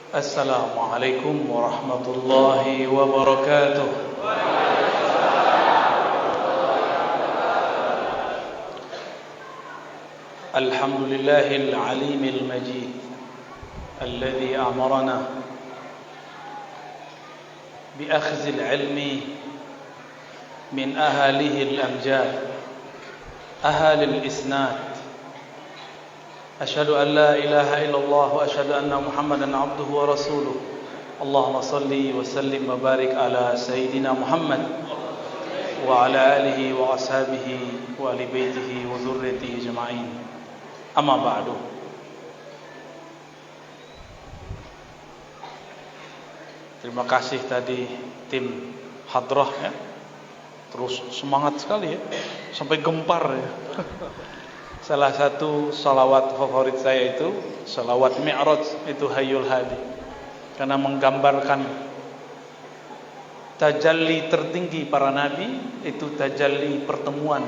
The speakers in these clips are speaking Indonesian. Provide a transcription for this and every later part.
Assalamualaikum warahmatullahi wabarakatuh. Alhamdulillahil alimil majid alladhi amarana bi akhzil ilmi min ahalihi al-amjad ahalil isnad. Asyhadu an la ilaha illallah wa asyhadu anna Muhammadan abduhu wa rasuluh. Allahumma salli wa sallim wa barik ala sayyidina Muhammad wa ala alihi wa ashabihi wa ali baitihi wa dzurriyyatihi ajma'in. Amma ba'du. Terima kasih tadi tim hadrah ya. Terus semangat sekali ya. Sampai gempar ya. Salah satu salawat favorit saya itu salawat Mi'raj, itu Hayyul Hadi, karena menggambarkan tajalli tertinggi para nabi, itu tajalli pertemuan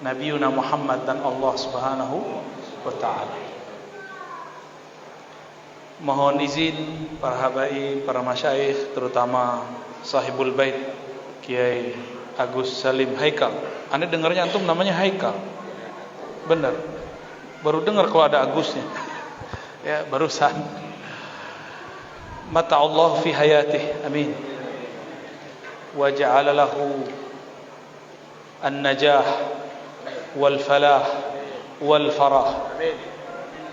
Nabiuna Muhammad dan Allah Subhanahu wa taala. Mohon izin para habaib, para masyayikh, terutama sahibul bait Kiai Agus Salim Haikal. Anda dengarnya antum namanya Haikal? Benar. Baru dengar kalau ada Agusnya. Ya, barusan. Mata Allah fi hayatih. Amin. Wa ja'ala lahu an-najah wal falah wal farah. Amin.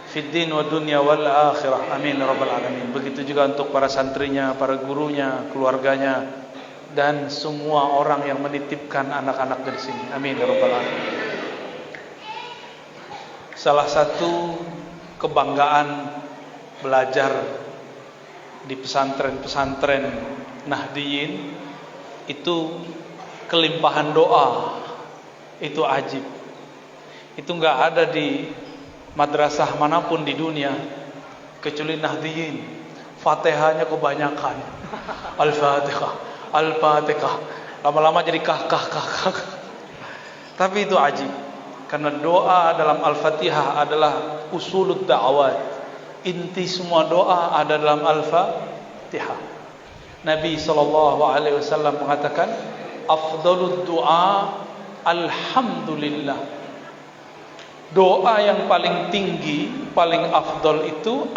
Fi din wa dunya wal akhirah. Amin ya rabbal alamin. Begitu juga untuk para santrinya, para gurunya, keluarganya, dan semua orang yang menitipkan anak-anak dari sini. Amin ya rabbal alamin. Salah satu kebanggaan belajar di pesantren-pesantren Nahdiyin itu kelimpahan doa. Itu ajib. Itu enggak ada di madrasah manapun di dunia kecuali Nahdiyin. Fatihahnya kebanyakan. Al-Fatihah, Al-Fatihah. Lama-lama jadi kah. Tapi itu ajib. Karena doa dalam Al-Fatihah adalah usulud da'awat. Inti semua doa ada dalam Al-Fatihah. Nabi SAW mengatakan, afdalud du'a alhamdulillah. Doa yang paling tinggi, paling afdal itu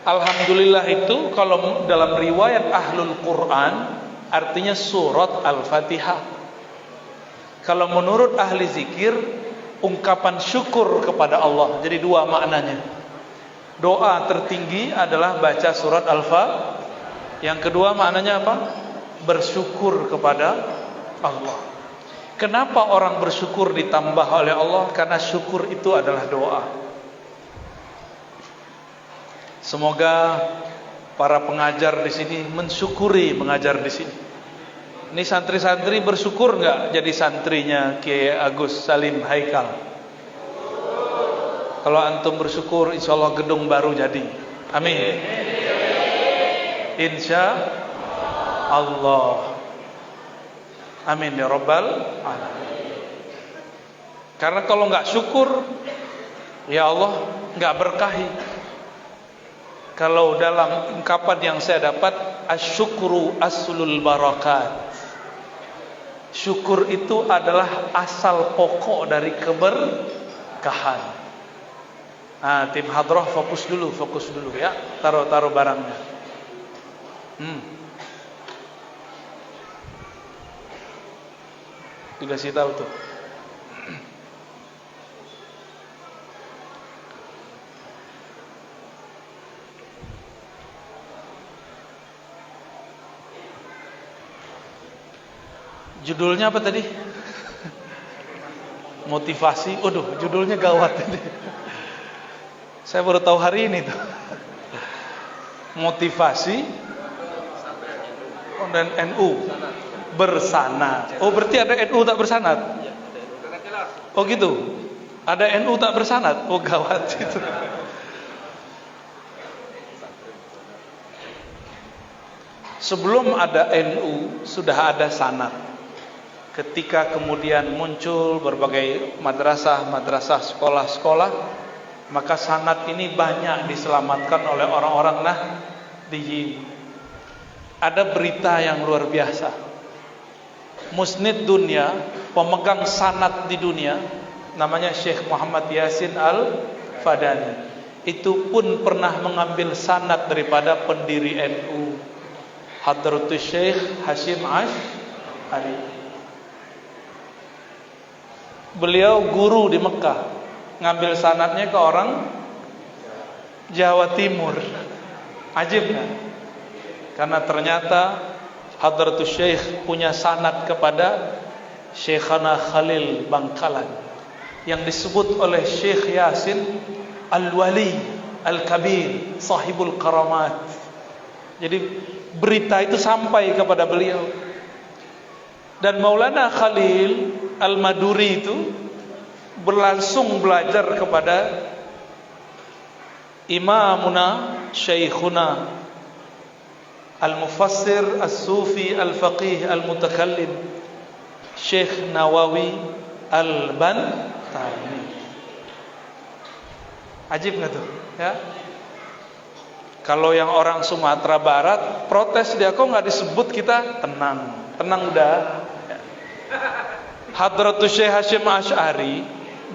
Alhamdulillah itu kalau dalam riwayat Ahlul Quran artinya surat Al-Fatihah. Kalau menurut ahli zikir, ungkapan syukur kepada Allah. Jadi dua maknanya. Doa tertinggi adalah baca surat Al-Fatihah. Yang kedua maknanya apa? Bersyukur kepada Allah. Kenapa orang bersyukur ditambah oleh Allah? Karena syukur itu adalah doa. Semoga para pengajar di sini mensyukuri mengajar di sini. Ini santri-santri bersyukur enggak jadi santrinya Kiai Agus Salim Haikal? Kalau antum bersyukur, insyaallah gedung baru jadi. Amin. Insya Allah. Amin ya rabbal alamin. Karena kalau enggak syukur, ya Allah enggak berkahi. Kalau dalam ungkapan yang saya dapat, asyukru aslul barakat. Syukur itu adalah asal pokok dari keberkahan. Nah, tim hadrah fokus dulu ya. Taruh barangnya. Dikasih tahu tuh. Judulnya apa tadi? Motivasi. Waduh, judulnya gawat ini. Saya baru tahu hari ini tuh. Motivasi dan NU bersanad. Oh, berarti ada NU tak bersanad? Oh gitu. Ada NU tak bersanad? Oh gawat itu. Sebelum ada NU sudah ada sanad. Ketika kemudian muncul berbagai madrasah, sekolah-sekolah, Maka sanad ini banyak diselamatkan oleh orang-orang nahdiyin. Ada berita yang luar biasa. Musnid dunia, pemegang sanad di dunia, namanya Syekh Muhammad Yasin Al-Fadani. Itu pun pernah mengambil sanad daripada pendiri NU, Hadratus Syekh Hashim Asy'ari. Beliau guru di Mekah, ngambil sanadnya ke orang Jawa Timur. Ajib kan? Karena ternyata Hadratus Syekh punya sanad kepada Syekhana Khalil Bangkalan, yang disebut oleh Syekh Yasin Al-Wali Al-Kabir Sahibul Karamat. Jadi berita itu sampai kepada beliau. Dan Maulana Khalil Al-Maduri itu berlangsung belajar kepada Imamuna Syekhuna Al-Mufassir As-Sufi Al-Faqih Al-Mutakallim Syekh Nawawi Al-Bantani. Ajib nggak tuh? Ya. Kalau yang orang Sumatera Barat protes dia, kok nggak disebut kita? Tenang udah. Ya. Hadratus Syekh Hashim Asy'ari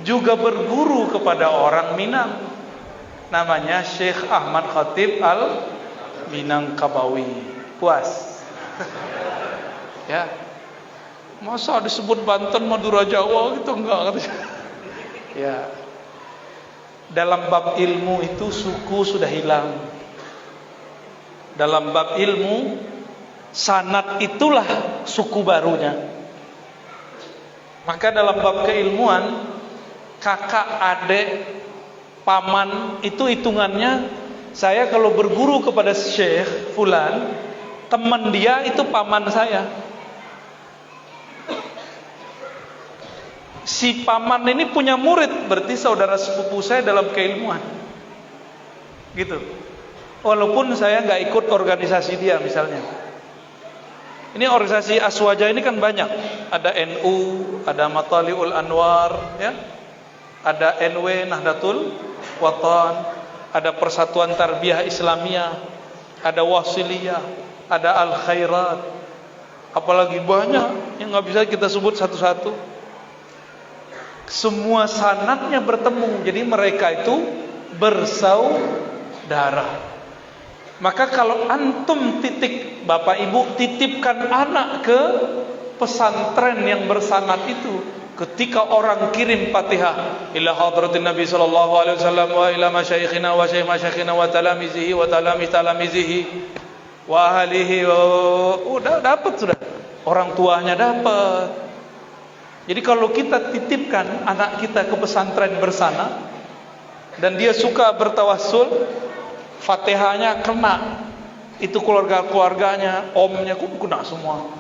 juga berguru kepada orang Minang, namanya Syekh Ahmad Khatib Al-Minangkabawi. Puas. Ya. Masa disebut Banten, Madura, Jawa gitu enggak? Ya. Dalam bab ilmu itu suku sudah hilang. Dalam bab ilmu sanad itulah suku barunya. Maka dalam bab keilmuan kakak, adik, paman itu hitungannya. Saya kalau berguru kepada Syekh Fulan, teman dia itu paman saya. Si paman ini punya murid, berarti saudara sepupu saya dalam keilmuan. Gitu. Walaupun saya nggak ikut organisasi dia misalnya. Ini organisasi Aswaja ini kan banyak. Ada NU, ada Matali'ul Anwar, ya. Ada NW Nahdlatul Watan, ada Persatuan Tarbiyah Islamiyah, ada Wasiliyah, ada Al Khairat. Apalagi banyak yang nggak bisa kita sebut satu-satu. Semua sanadnya bertemu, jadi mereka itu bersaudara. Maka kalau antum titik, Bapak Ibu titipkan anak ke pesantren yang bersanad itu, ketika orang kirim Fatihah ila hadratin Nabi sallallahu alaihi wasallam wa ila masyayikhina wa syekh masyayikhina wa talamizihi wa talamizihi wa ahlihi, udah dapat sudah. Orang tuanya dapat. Jadi kalau kita titipkan anak kita ke pesantren bersana dan dia suka bertawassul, Fatihahnya kena, itu keluarga-keluarganya, omnya kena semua.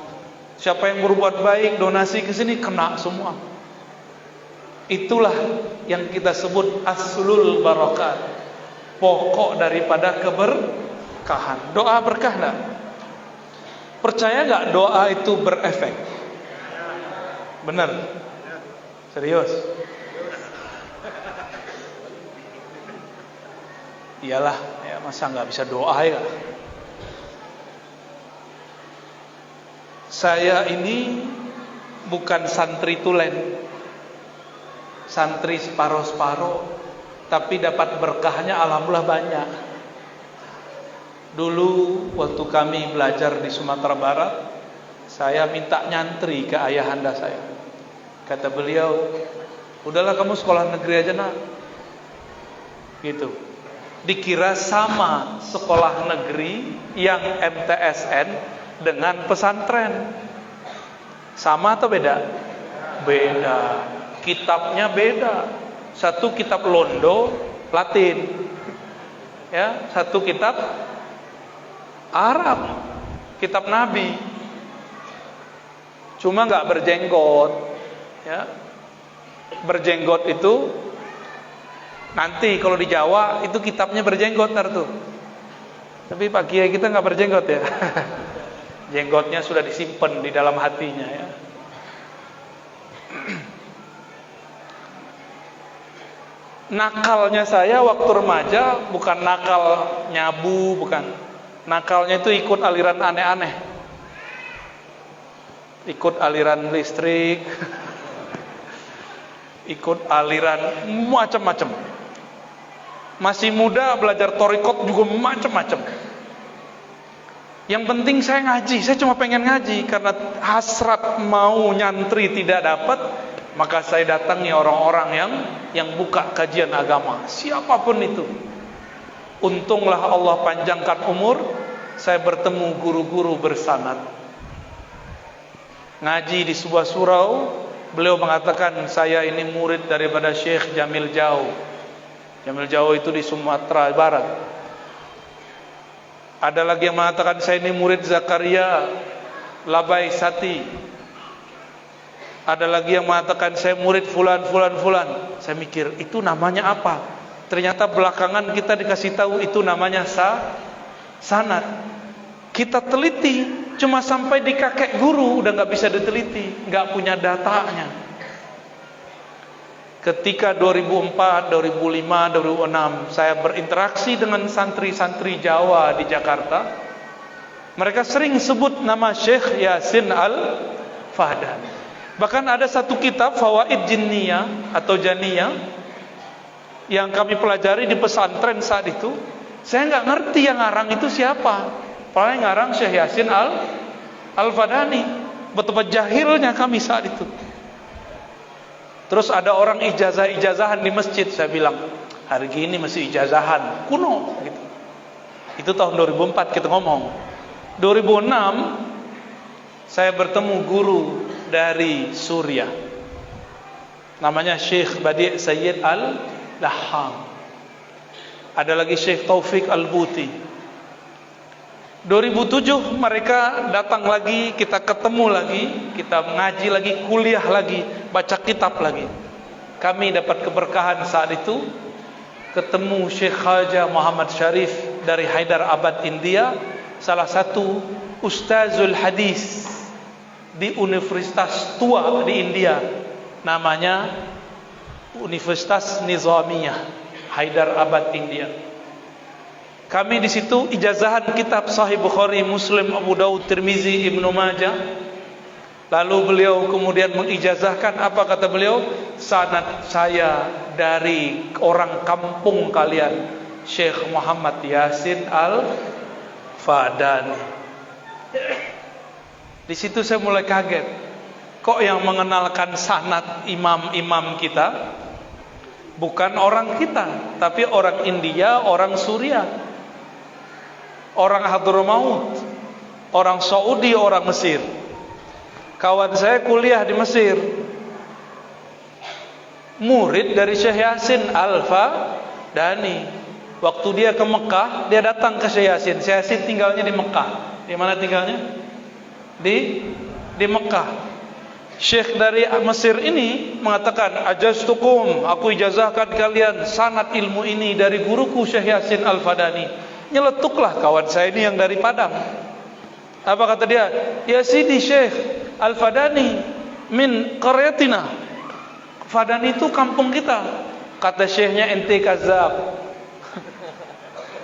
Siapa yang berbuat baik, donasi ke sini kena semua. Itulah yang kita sebut aslul barakat, pokok daripada keberkahan. Doa berkah enggak? Percaya enggak doa itu berefek? Benar? Serius? Iyalah, ya masa nggak bisa doa ya? Saya ini bukan santri tulen, santri separuh-separuh, tapi dapat berkahnya alhamdulillah banyak. Dulu waktu kami belajar di Sumatera Barat, saya minta nyantri ke ayahanda saya. Kata beliau, udahlah kamu sekolah negeri aja nak. Gitu. Dikira sama sekolah negeri yang MTSN dengan pesantren. Sama atau beda? Beda. Kitabnya beda. Satu kitab Londo, Latin. Ya, satu kitab Arab, kitab Nabi. Cuma nggak berjenggot, ya. Berjenggot itu nanti kalau di Jawa itu kitabnya berjenggot ntar tuh. Tapi Pak Kiai kita nggak berjenggot ya. Jenggotnya sudah disimpan di dalam hatinya ya. Nakalnya saya waktu remaja bukan nakal nyabu, bukan. Nakalnya itu ikut aliran aneh-aneh. Ikut aliran listrik, ikut aliran macam-macam. Masih muda belajar torikot juga macam-macam. Yang penting saya ngaji, saya cuma pengen ngaji. Karena hasrat mau nyantri tidak dapat, maka saya datangi orang-orang yang buka kajian agama, siapapun itu. Untunglah Allah panjangkan umur, saya bertemu guru-guru bersanad. Ngaji di sebuah surau, beliau mengatakan saya ini murid daripada Syekh Jamil Jau. Jamil Jau itu di Sumatera Barat. Ada lagi yang mengatakan saya ini murid Zakaria Labai Sati. Ada lagi yang mengatakan saya murid fulan. Saya mikir itu namanya apa? Ternyata belakangan kita dikasih tahu itu namanya sanad. Kita teliti, cuma sampai di kakek guru udah nggak bisa diteliti, nggak punya datanya. Ketika 2004, 2005, 2006 saya berinteraksi dengan santri-santri Jawa di Jakarta, mereka sering sebut nama Syekh Yasin Al-Fahdani. Bahkan ada satu kitab Fawaid Jinniyah atau Janiyah yang kami pelajari di pesantren saat itu. Saya nggak ngerti yang ngarang itu siapa. Paling ngarang Syekh Yasin Al-Fahdani. Betapa jahilnya kami saat itu. Terus ada orang ijazah-ijazahan di masjid. Saya bilang, hari gini masih ijazahan, kuno gitu. Itu tahun 2004 kita ngomong. 2006 saya bertemu guru dari Suriah, namanya Syekh Badi' Sayyid Al-Laham. Ada lagi Syekh Taufik Al-Buti. 2007 mereka datang lagi, kita ketemu lagi, kita mengaji lagi, kuliah lagi, baca kitab lagi. Kami dapat keberkahan saat itu ketemu Syekh Khaja Muhammad Sharif dari Hyderabad, India, salah satu ustazul hadis di universitas tua di India, namanya Universitas Nizamiyah, Hyderabad, India. Kami di situ ijazahan kitab Sahih Bukhari, Muslim, Abu Daud, Tirmizi, Ibnu Majah. Lalu beliau kemudian mengijazahkan, apa kata beliau? Sanad saya dari orang kampung kalian, Syekh Muhammad Yasin Al-Fahdani. Di situ saya mulai kaget. Kok yang mengenalkan sanad imam-imam kita bukan orang kita, tapi orang India, orang Suriah, orang Hadramaut, orang Saudi, orang Mesir. Kawan saya kuliah di Mesir, murid dari Syekh Yasin Al-Fahdani. Waktu dia ke Mekah, dia datang ke Syekh Yasin. Syekh Yasin tinggalnya di Mekah. Di mana tinggalnya? Di Mekah. Syekh dari Mesir ini mengatakan, ajaztukum, aku ijazahkan kalian sanad ilmu ini dari guruku Syekh Yasin Al-Fahdani. Nyeletuklah kawan saya ini yang dari Padang. Apa kata dia? Ya Sidi Syekh Al-Fahdani min qaryatina. Fahdani itu kampung kita. Kata syekhnya, ente kazab.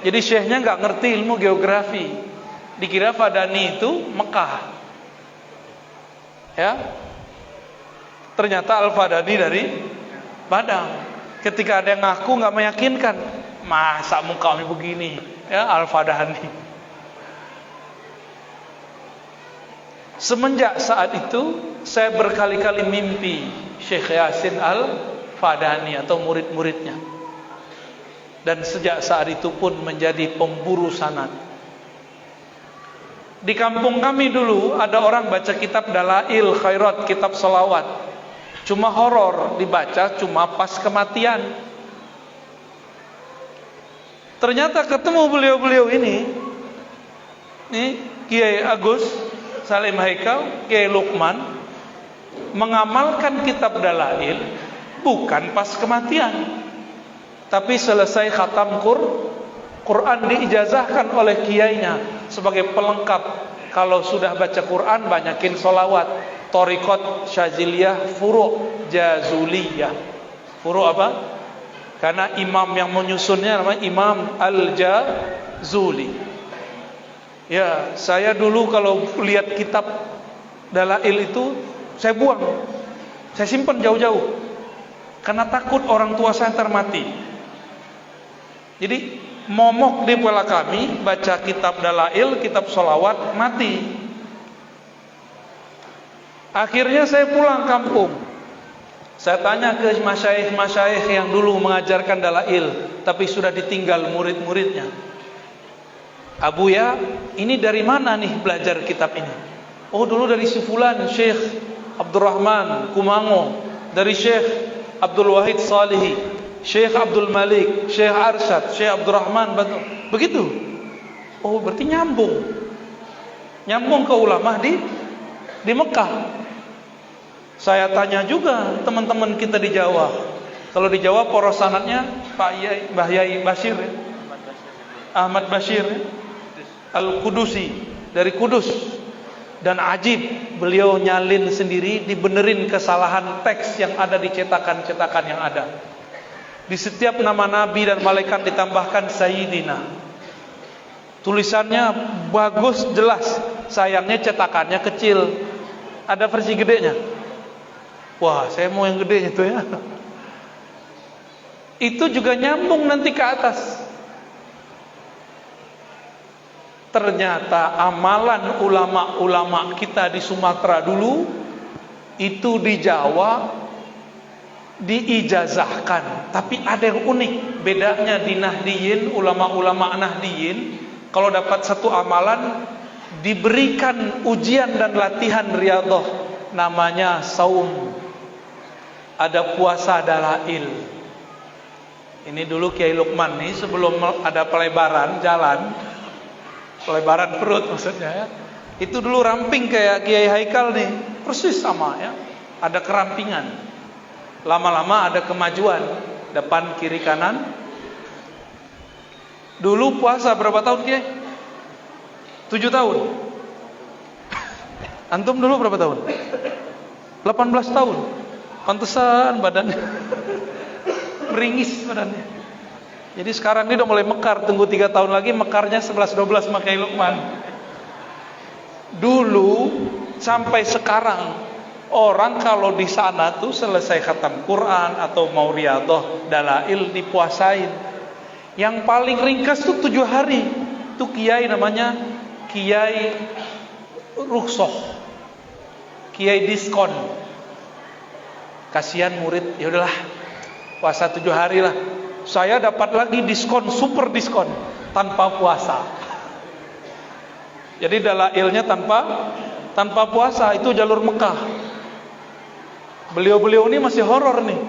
Jadi syekhnya nggak ngerti ilmu geografi. Dikira Fahdani itu Mekah. Ya. Ternyata Al-Fahdani dari Padang. Ketika ada yang ngaku nggak meyakinkan. Masa muka kami begini? Ya, Al-Fahdani. Semenjak saat itu saya berkali-kali mimpi Syekh Yasin Al-Fahdani atau murid-muridnya. Dan sejak saat itu pun menjadi pemburu sanad. Di kampung kami dulu ada orang baca kitab Dalail Khairat, kitab selawat. Cuma horor, dibaca cuma pas kematian. Ternyata ketemu beliau-beliau ini Kiai Agus Salim Haikal, Kiai Lukman, mengamalkan kitab Dalail bukan pas kematian, tapi selesai khatam Quran diijazahkan oleh kiainya sebagai pelengkap. Kalau sudah baca Quran, banyakin solawat. Torikot Syaziliyah, Furu' Jazuliyah. Furu' apa? Karena imam yang menyusunnya namanya Imam Al-Jazuli. Ya, saya dulu kalau lihat kitab dalail itu saya buang, saya simpan jauh-jauh, karena takut orang tua saya ntar mati. Jadi momok di kepala kami baca kitab dalail, kitab sholawat, mati. Akhirnya saya pulang kampung. Saya tanya ke masyayikh yang dulu mengajarkan dalail, tapi sudah ditinggal murid-muridnya. Abu ya, ini dari mana nih belajar kitab ini? Oh, dulu dari si fulan, Syekh Abdurrahman Kumango, dari Syekh Abdul Wahid Salihi, Syekh Abdul Malik, Syekh Arsyad, Syekh Abdurrahman Batu. Begitu. Oh, berarti nyambung. Nyambung ke ulama di Mekah. Saya tanya juga teman-teman kita di Jawa. Kalau di Jawa poros sanadnya Pak Yai, Mbah Yai Bashir, Ahmad Bashir Al-Kudusi dari Kudus. Dan ajib, beliau nyalin sendiri, dibenerin kesalahan teks yang ada di cetakan-cetakan yang ada. Di setiap nama nabi dan malaikat ditambahkan Sayyidina. Tulisannya bagus, jelas. Sayangnya cetakannya kecil. Ada versi gedenya. Wah, saya mau yang gedenya tuh ya. Itu juga nyambung nanti ke atas. Ternyata amalan ulama-ulama kita di Sumatera dulu itu di Jawa diijazahkan. Tapi ada yang unik, bedanya di Nahdiyin, ulama-ulama Nahdiyin kalau dapat satu amalan diberikan ujian dan latihan riyadhah, namanya saum. Ada puasa dalail. Ini dulu Kiai Lukman nih sebelum ada pelebaran jalan, pelebaran perut maksudnya ya. Itu dulu ramping kayak Kiai Haikal nih, persis sama ya. Ada kerampingan. Lama-lama ada kemajuan, depan kiri kanan. Dulu puasa berapa tahun Kiai? 7 tahun. Antum dulu berapa tahun? 18 tahun. Pantesan badannya meringis badannya. Jadi sekarang ini udah mulai mekar, tunggu 3 tahun lagi mekarnya 11-12 sama Kiai Lukman. Dulu sampai sekarang orang kalau di sana tuh selesai khatam Quran atau mau riyadhah dalail dipuasain. Yang paling ringkas tuh 7 hari. Tuh kiai namanya Kiai Rukhsah, Kiai diskon. Kasihan murid, ya udahlah puasa 7 hari lah. Saya dapat lagi diskon, super diskon tanpa puasa. Jadi dalailnya tanpa puasa, itu jalur Mekah. Beliau-beliau ini masih horor nih.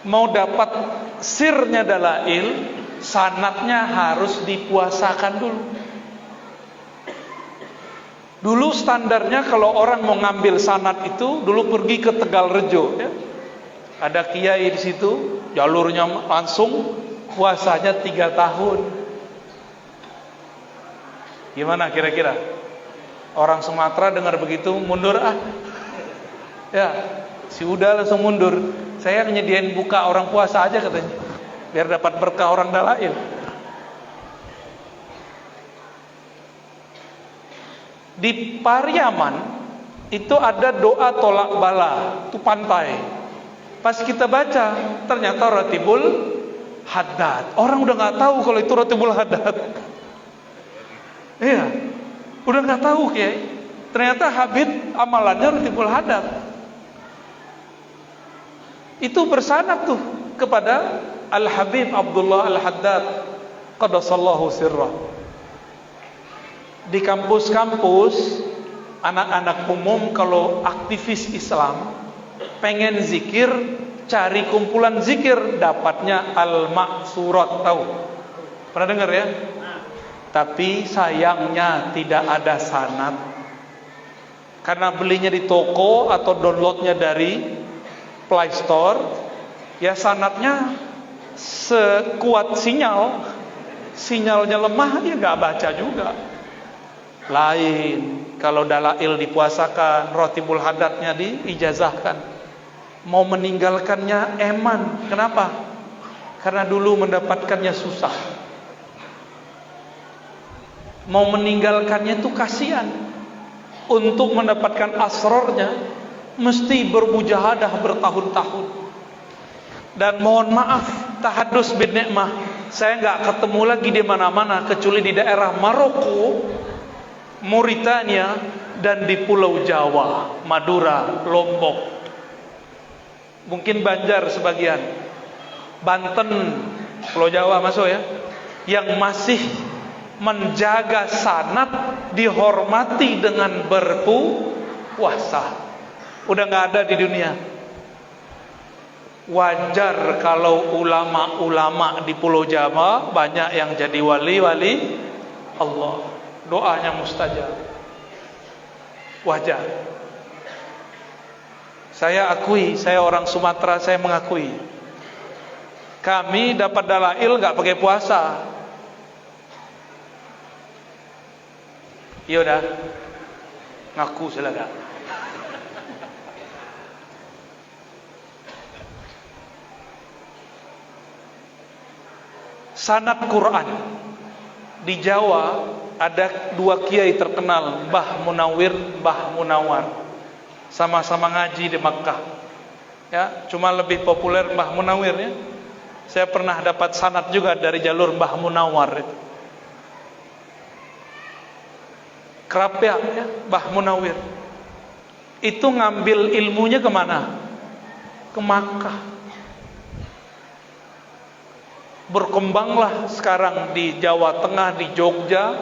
Mau dapat sirnya dalail, sanatnya harus dipuasakan dulu. Dulu standarnya kalau orang mau ngambil sanad itu dulu pergi ke Tegalrejo ya. Ada kiai di situ, jalurnya langsung, puasanya 3 tahun. Gimana kira-kira? Orang Sumatera dengar begitu mundur ah. Ya, si Uda langsung mundur. Saya nyediain buka orang puasa aja katanya, biar dapat berkah orang dalail. Di Pariaman itu ada doa tolak bala, itu pantai. Pas kita baca, ternyata Ratibul Haddad. Orang udah nggak tahu kalau itu Ratibul Haddad. Iya, udah nggak tahu Kiai. Ternyata Habib amalannya Ratibul Haddad. Itu bersanad tuh kepada Al Habib Abdullah Al Haddad, qaddasallahu sirrah. Di kampus-kampus, anak-anak umum kalau aktivis Islam pengen zikir, cari kumpulan zikir, dapatnya Al-Ma'surat, tahu? Pernah dengar ya? Tapi sayangnya tidak ada sanad. Karena belinya di toko atau downloadnya dari Play Store, ya sanadnya sekuat sinyalnya lemah, dia nggak baca juga. Lain kalau dalail dipuasakan, Ratibul Haddadnya diijazahkan. Mau meninggalkannya eman. Kenapa? karena dulu mendapatkannya susah. Mau meninggalkannya itu kasihan. Untuk mendapatkan asrornya mesti bermujahadah bertahun-tahun. Dan mohon maaf, tahadus bin nikmah, saya nggak ketemu lagi di mana-mana kecuali di daerah Maroko, Mauritania, dan di Pulau Jawa, Madura, Lombok, mungkin Banjar sebagian, Banten, Pulau Jawa masuk ya, yang masih menjaga sanad, dihormati dengan berpuasa. Udah nggak ada di dunia. Wajar kalau ulama-ulama di Pulau Jawa banyak yang jadi wali-wali Allah, doanya mustajab. Wajar. Saya akui, saya orang Sumatera, saya mengakui, kami dapat dalail nggak pakai puasa. Ya udah, ngaku silakan. Sanad Quran di Jawa ada dua kiai terkenal, Mbah Munawir, Mbah Munawar. Sama-sama ngaji di Makkah. Ya, cuma lebih populer Mbah Munawir ya. Saya pernah dapat sanad juga dari jalur Mbah Munawar itu. Kerapia ya, Mbah Munawir. Itu ngambil ilmunya kemana? Ke Makkah. Berkembanglah sekarang di Jawa Tengah, di Jogja,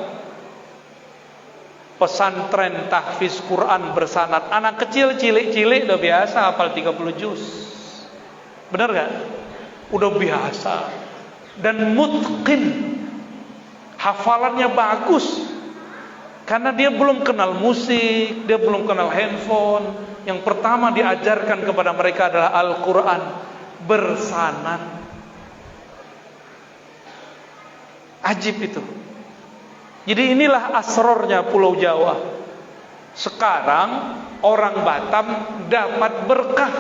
pesantren tahfiz Quran bersanad. Anak kecil cilik-cilik udah biasa hafal 30 juz. Benar gak? Udah biasa. Dan mutqin, hafalannya bagus. Karena dia belum kenal musik, dia belum kenal handphone. Yang pertama diajarkan kepada mereka adalah Al-Quran bersanad. Ajib itu. Jadi inilah asrornya Pulau Jawa. Sekarang orang Batam dapat berkah.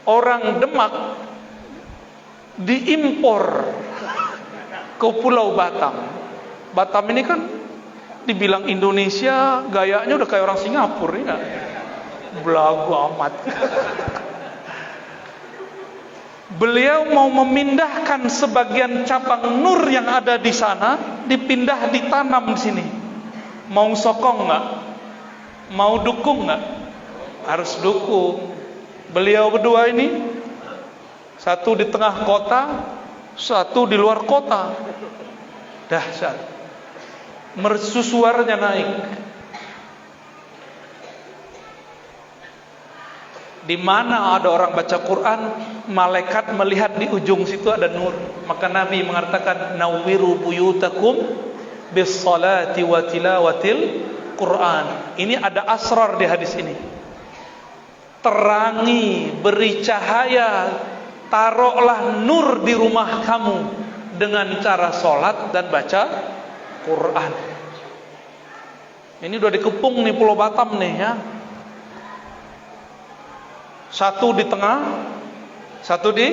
Orang Demak diimpor ke Pulau Batam. Batam ini kan dibilang Indonesia, gayanya udah kayak orang Singapura ya. Belagu amat. Beliau mau memindahkan sebagian cabang nur yang ada di sana, dipindah ditanam di sini. Mau sokong nggak? Mau dukung nggak? Harus dukung. Beliau berdua ini, satu di tengah kota, satu di luar kota. Dahsyat. Mercusuarnya naik. Di mana ada orang baca Quran, malaikat melihat di ujung situ ada nur. Maka Nabi mengatakan, nawwiru buyutakum bis salati wa tilawatil Quran. Ini ada asrar di hadis ini. Terangi, beri cahaya, taruhlah nur di rumah kamu dengan cara sholat dan baca Quran. Ini udah dikepung nih Pulau Batam nih ya. Satu di tengah, satu di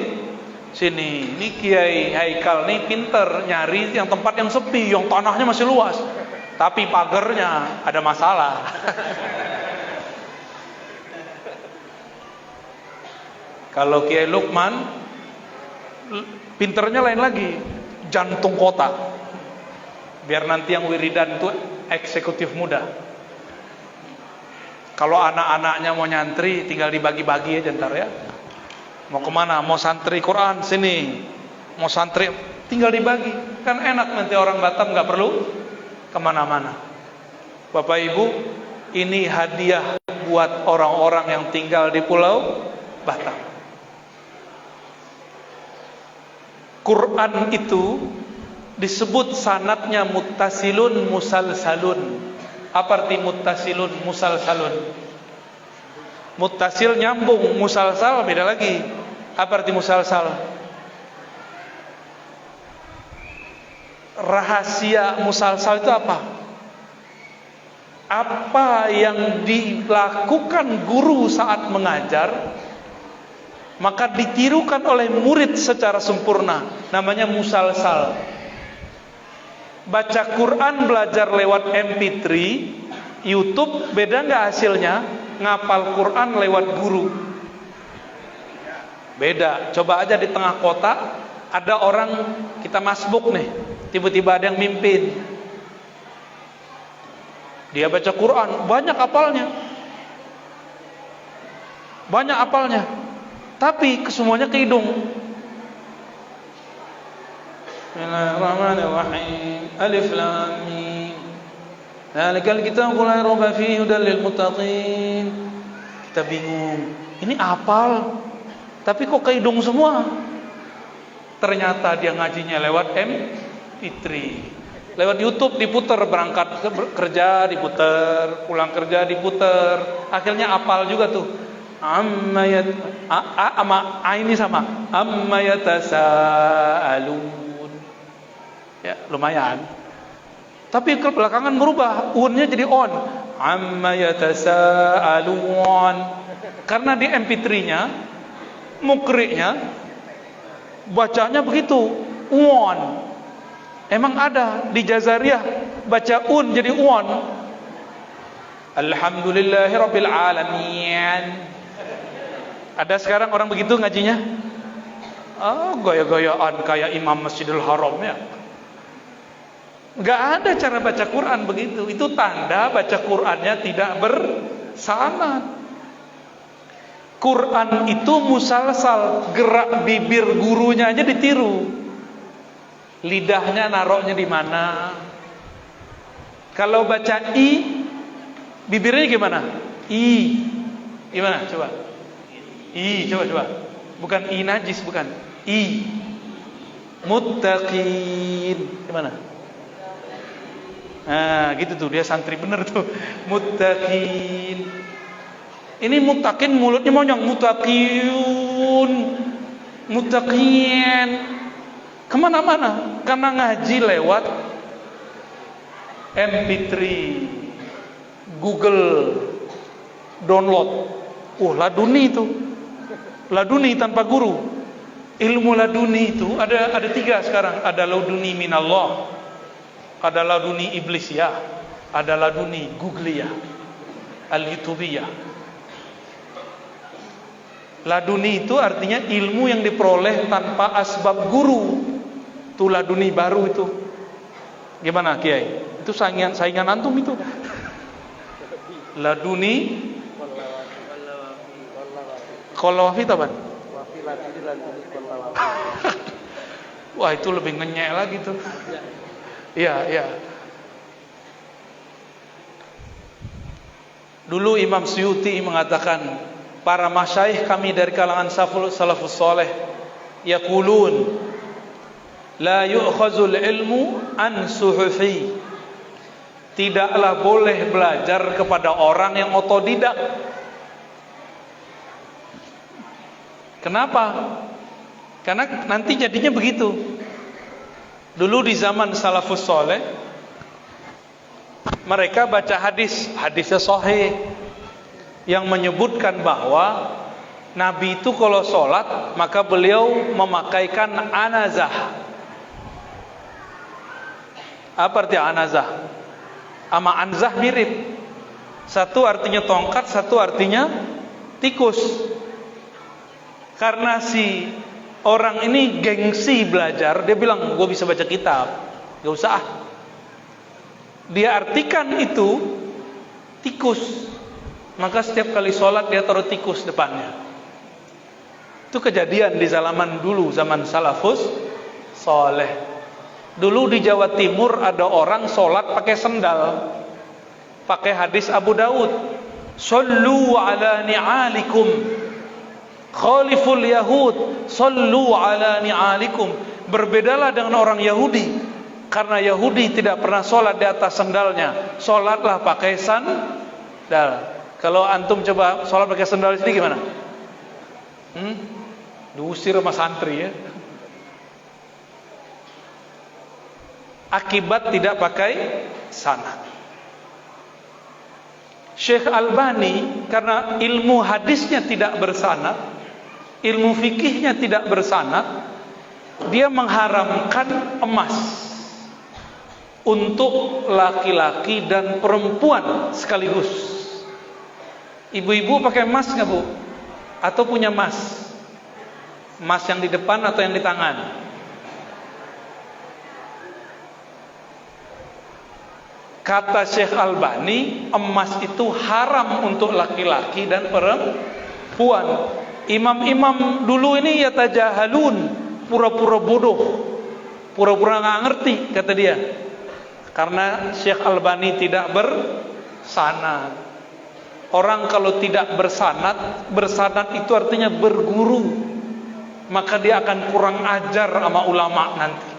sini. Ini Kiai Haikal nih pinter nyari yang tempat yang sepi, yang tanahnya masih luas, tapi pagernya ada masalah. Kalau Kiai Lukman pinternya lain lagi, jantung kota. Biar nanti yang wiridan itu eksekutif muda. Kalau anak-anaknya mau nyantri, tinggal dibagi-bagi aja ntar ya. Mau kemana? Mau santri Quran sini, mau santri tinggal dibagi. Kan enak, nanti orang Batam nggak perlu kemana-mana. Bapak Ibu, ini hadiah buat orang-orang yang tinggal di Pulau Batam. Quran itu disebut sanadnya muttasilun musalsalun. Apa arti muttasilun musalsalun? Muttasil nyambung, musalsal beda lagi. Apa arti musalsal? Rahasia musalsal itu apa? Apa yang dilakukan guru saat mengajar maka ditirukan oleh murid secara sempurna, namanya musalsal. Baca Quran belajar lewat MP3 YouTube, beda nggak hasilnya? Ngapal Quran lewat guru, beda. Coba aja di tengah kota ada orang, kita masbuk nih, tiba-tiba ada yang mimpin, dia baca Quran, banyak apalnya, tapi kesemuanya ke hidung. Bismillahirrahmanirrahim. Alif lam mim. Dzalikal kitabu la raiba fihi hudal lil muttaqin. Kita bingung, ini apal tapi kok ke hidung semua? Ternyata dia ngajinya lewat MP3, lewat YouTube diputer, berangkat kerja diputer, pulang kerja diputer, akhirnya apal juga tuh. Ini sama amma yatasaalun. Ya, lumayan. Tapi belakangan merubah, unnya jadi on. Amma yatasaalun. Karena di MP3-nya, mukri'nya bacanya begitu, on. Emang ada di Jazariyah baca un jadi on. Alhamdulillahirabbil alamin. Ada sekarang orang begitu ngajinya? Oh, gaya-gayaan kayak Imam Masjidil Haram ya. Gak ada cara baca Quran begitu. Itu tanda baca Qurannya tidak bersanad. Quran itu musalsal, gerak bibir gurunya aja ditiru. Lidahnya naroknya di mana? Kalau baca i, bibirnya gimana? I. Gimana? Coba. I, coba. Bukan i najis, bukan. I. Muttaqin. Gimana? Nah, gitu tuh, dia santri bener tuh. Muttaqin. Ini muttaqin mulutnya monyong, muttaqiyun, muttaqin. Kemana-mana, karena ngaji lewat MP3, Google, download. Laduni itu, laduni tanpa guru. Ilmu laduni itu ada 3 sekarang. Ada laduni minallah, ada laduni iblisiyah, ada laduni googliyah, al-youtubiyah. Laduni itu artinya ilmu yang diperoleh tanpa asbab guru. Itu laduni baru itu. Gimana Kiai? Itu saingan antum itu. Laduni Wafi taban. Wah, itu lebih ngenyek lagi tuh. Iya. Dulu Imam Suyuti mengatakan, para masyaikh kami dari kalangan salafus saleh yaqulun la yu'khazul ilmu an suhufi. Tidaklah boleh belajar kepada orang yang otodidak. Kenapa? Karena nanti jadinya begitu. Dulu di zaman salafus saleh, mereka baca hadisnya sahih yang menyebutkan bahwa Nabi itu kalau sholat maka beliau memakaikan anazah. Apa arti anazah? Sama anzah mirip. Satu artinya tongkat, satu artinya tikus. Karena si orang ini gengsi belajar, dia bilang, gue bisa baca kitab, gak usah ah. Dia artikan itu tikus. Maka setiap kali sholat dia taruh tikus depannya. Itu kejadian di zaman dulu, zaman salafus soleh. Dulu di Jawa Timur ada orang sholat pakai sendal, pakai hadis Abu Daud, sallu ala ni'alikum khaliful yahud, sallu ala ni'alikum. Berbedalah dengan orang Yahudi, karena Yahudi tidak pernah sholat di atas sendalnya. Sholatlah pakai sandal. Kalau antum coba sholat pakai sandal sini gimana? Diusir sama santri ya. Akibat tidak pakai sanad. Syekh Albani karena ilmu hadisnya tidak bersanad, ilmu fikihnya tidak bersanad, dia mengharamkan emas untuk laki-laki dan perempuan sekaligus. Ibu-ibu pakai emas nggak bu? Atau punya emas? Emas yang di depan atau yang di tangan? Kata Syekh Albani, emas itu haram untuk laki-laki dan perempuan. Imam-imam dulu ini yatajahalun, pura-pura bodoh, pura-pura nggak ngerti, kata dia. Karena Syekh Albani tidak bersanad. Orang kalau tidak bersanad, bersanad itu artinya berguru, maka dia akan kurang ajar sama ulama nanti.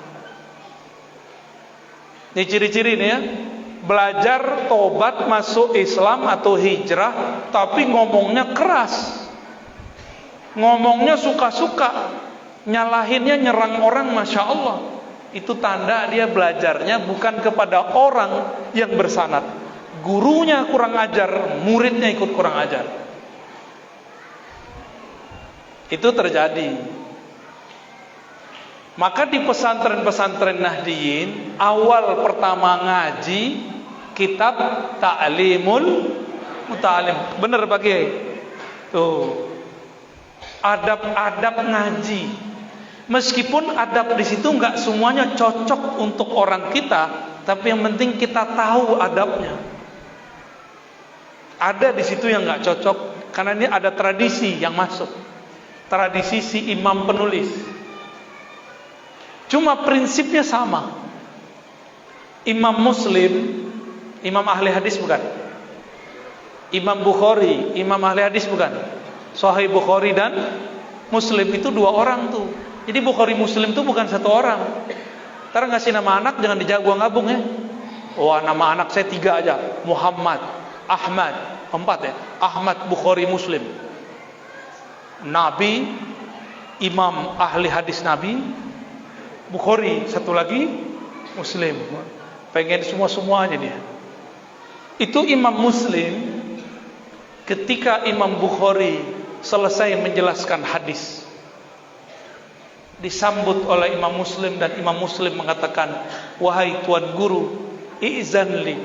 Ini ciri-ciri nih ya. Belajar tobat masuk Islam atau hijrah, tapi ngomongnya keras, ngomongnya suka-suka, nyalahinnya nyerang orang, masya Allah. Itu tanda dia belajarnya bukan kepada orang yang bersanad. Gurunya kurang ajar, muridnya ikut kurang ajar. Itu terjadi. Maka di pesantren-pesantren Nahdiyin, awal pertama ngaji kitab Ta'limul Muta'alim. Bener Pak Kiai? Tuh. Adab-adab ngaji. Meskipun adab di situ enggak semuanya cocok untuk orang kita, tapi yang penting kita tahu adabnya. Ada di situ yang enggak cocok karena ini ada tradisi yang masuk. Tradisi si imam penulis. Cuma prinsipnya sama. Imam Muslim, imam ahli hadis bukan? Imam Bukhari, imam ahli hadis bukan? Sahih Bukhari dan Muslim itu dua orang tuh. Jadi Bukhari Muslim itu bukan satu orang. Ntar ngasih nama anak jangan dijago ngabung ya. Wah, nama anak saya 3 aja. Muhammad, Ahmad, 4 ya. Ahmad, Bukhari, Muslim. Nabi, imam ahli hadis Nabi, Bukhari, satu lagi Muslim. Pengen semua-semuanya dia. Itu Imam Muslim, ketika Imam Bukhari selesai menjelaskan hadis, disambut oleh Imam Muslim dan Imam Muslim mengatakan, wahai tuan guru, izanli,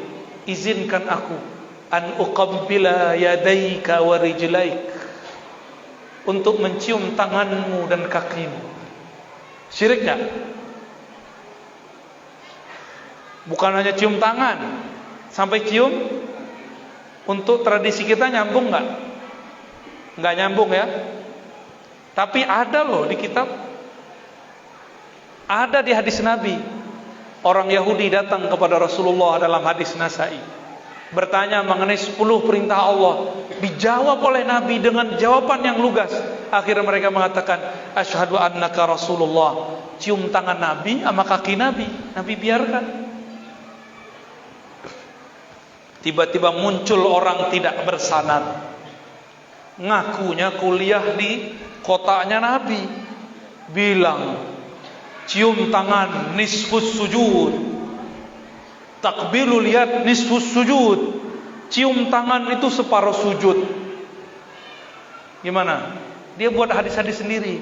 izinkan aku an uqabbila yadaika wa rijlaik, untuk mencium tanganmu dan kakimu. Syirik gak? Bukan hanya cium tangan, sampai cium. Untuk tradisi kita nyambung gak? Gak nyambung ya. Tapi ada loh di kitab, ada di hadis Nabi. Orang Yahudi datang kepada Rasulullah dalam hadis Nasai, bertanya mengenai 10 perintah Allah. Dijawab oleh Nabi dengan jawaban yang lugas. Akhirnya mereka mengatakan, asyhadu annaka Rasulullah. Cium tangan Nabi sama kaki Nabi, Nabi biarkan. Tiba-tiba muncul orang tidak bersanad, ngakunya kuliah di kotanya Nabi, bilang cium tangan nisfus sujud, takbilul yad nisfus sujud, cium tangan itu separuh sujud. Gimana? Dia buat hadis-hadis sendiri.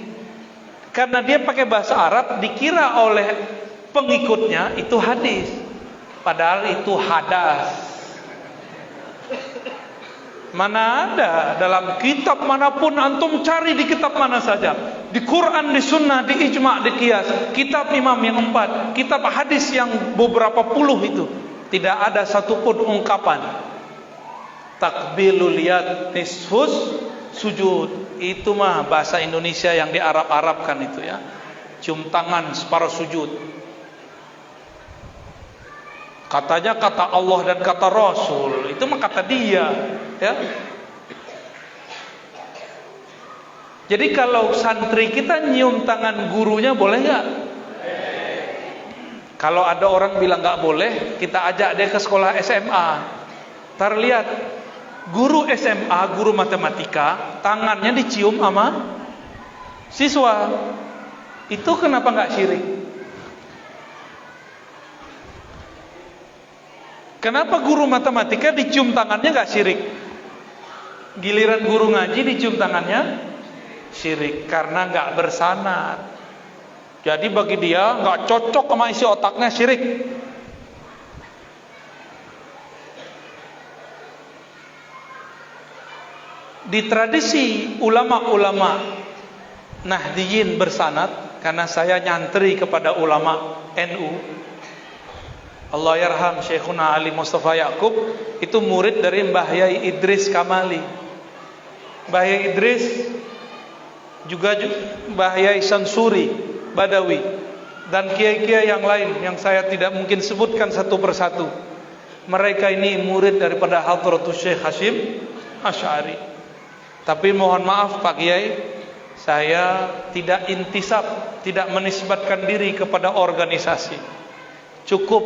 Karena dia pakai bahasa Arab, dikira oleh pengikutnya itu hadis, padahal itu hadas. Mana ada dalam kitab manapun, antum cari di kitab mana saja, di Quran, di Sunnah, di Ijma', di Qiyas, kitab imam yang 4, kitab hadis yang beberapa puluh itu, tidak ada satupun ungkapan takbilul yad nisfus sujud. Itu mah bahasa Indonesia yang di Arab-Arabkan itu ya, cium tangan separuh sujud. Katanya kata Allah dan kata Rasul, itu mah kata dia ya. Jadi kalau santri kita nyium tangan gurunya boleh gak? Kalau ada orang bilang gak boleh, kita ajak dia ke sekolah SMA. Ntar lihat, guru SMA, guru matematika, tangannya dicium sama siswa. Itu kenapa gak syirik? Kenapa guru matematika dicium tangannya gak syirik? Giliran guru ngaji dicium tangannya Syirik karena nggak bersanad. Jadi bagi dia nggak cocok sama isi otaknya, syirik. Di tradisi ulama-ulama Nahdiyin bersanad, karena saya nyantri kepada ulama NU. Allah yarham Syekhuna Ali Mustafa Yaqub, itu murid dari Mbah Yai Idris Kamali. Mbah Yai Idris juga Mbah Yai Sansuri Badawi dan kiai-kiai yang lain yang saya tidak mungkin sebutkan satu persatu. Mereka ini murid daripada Hadratus Syekh Hashim Asy'ari. Tapi mohon maaf Pak Kiai, saya tidak intisab, tidak menisbatkan diri kepada organisasi. Cukup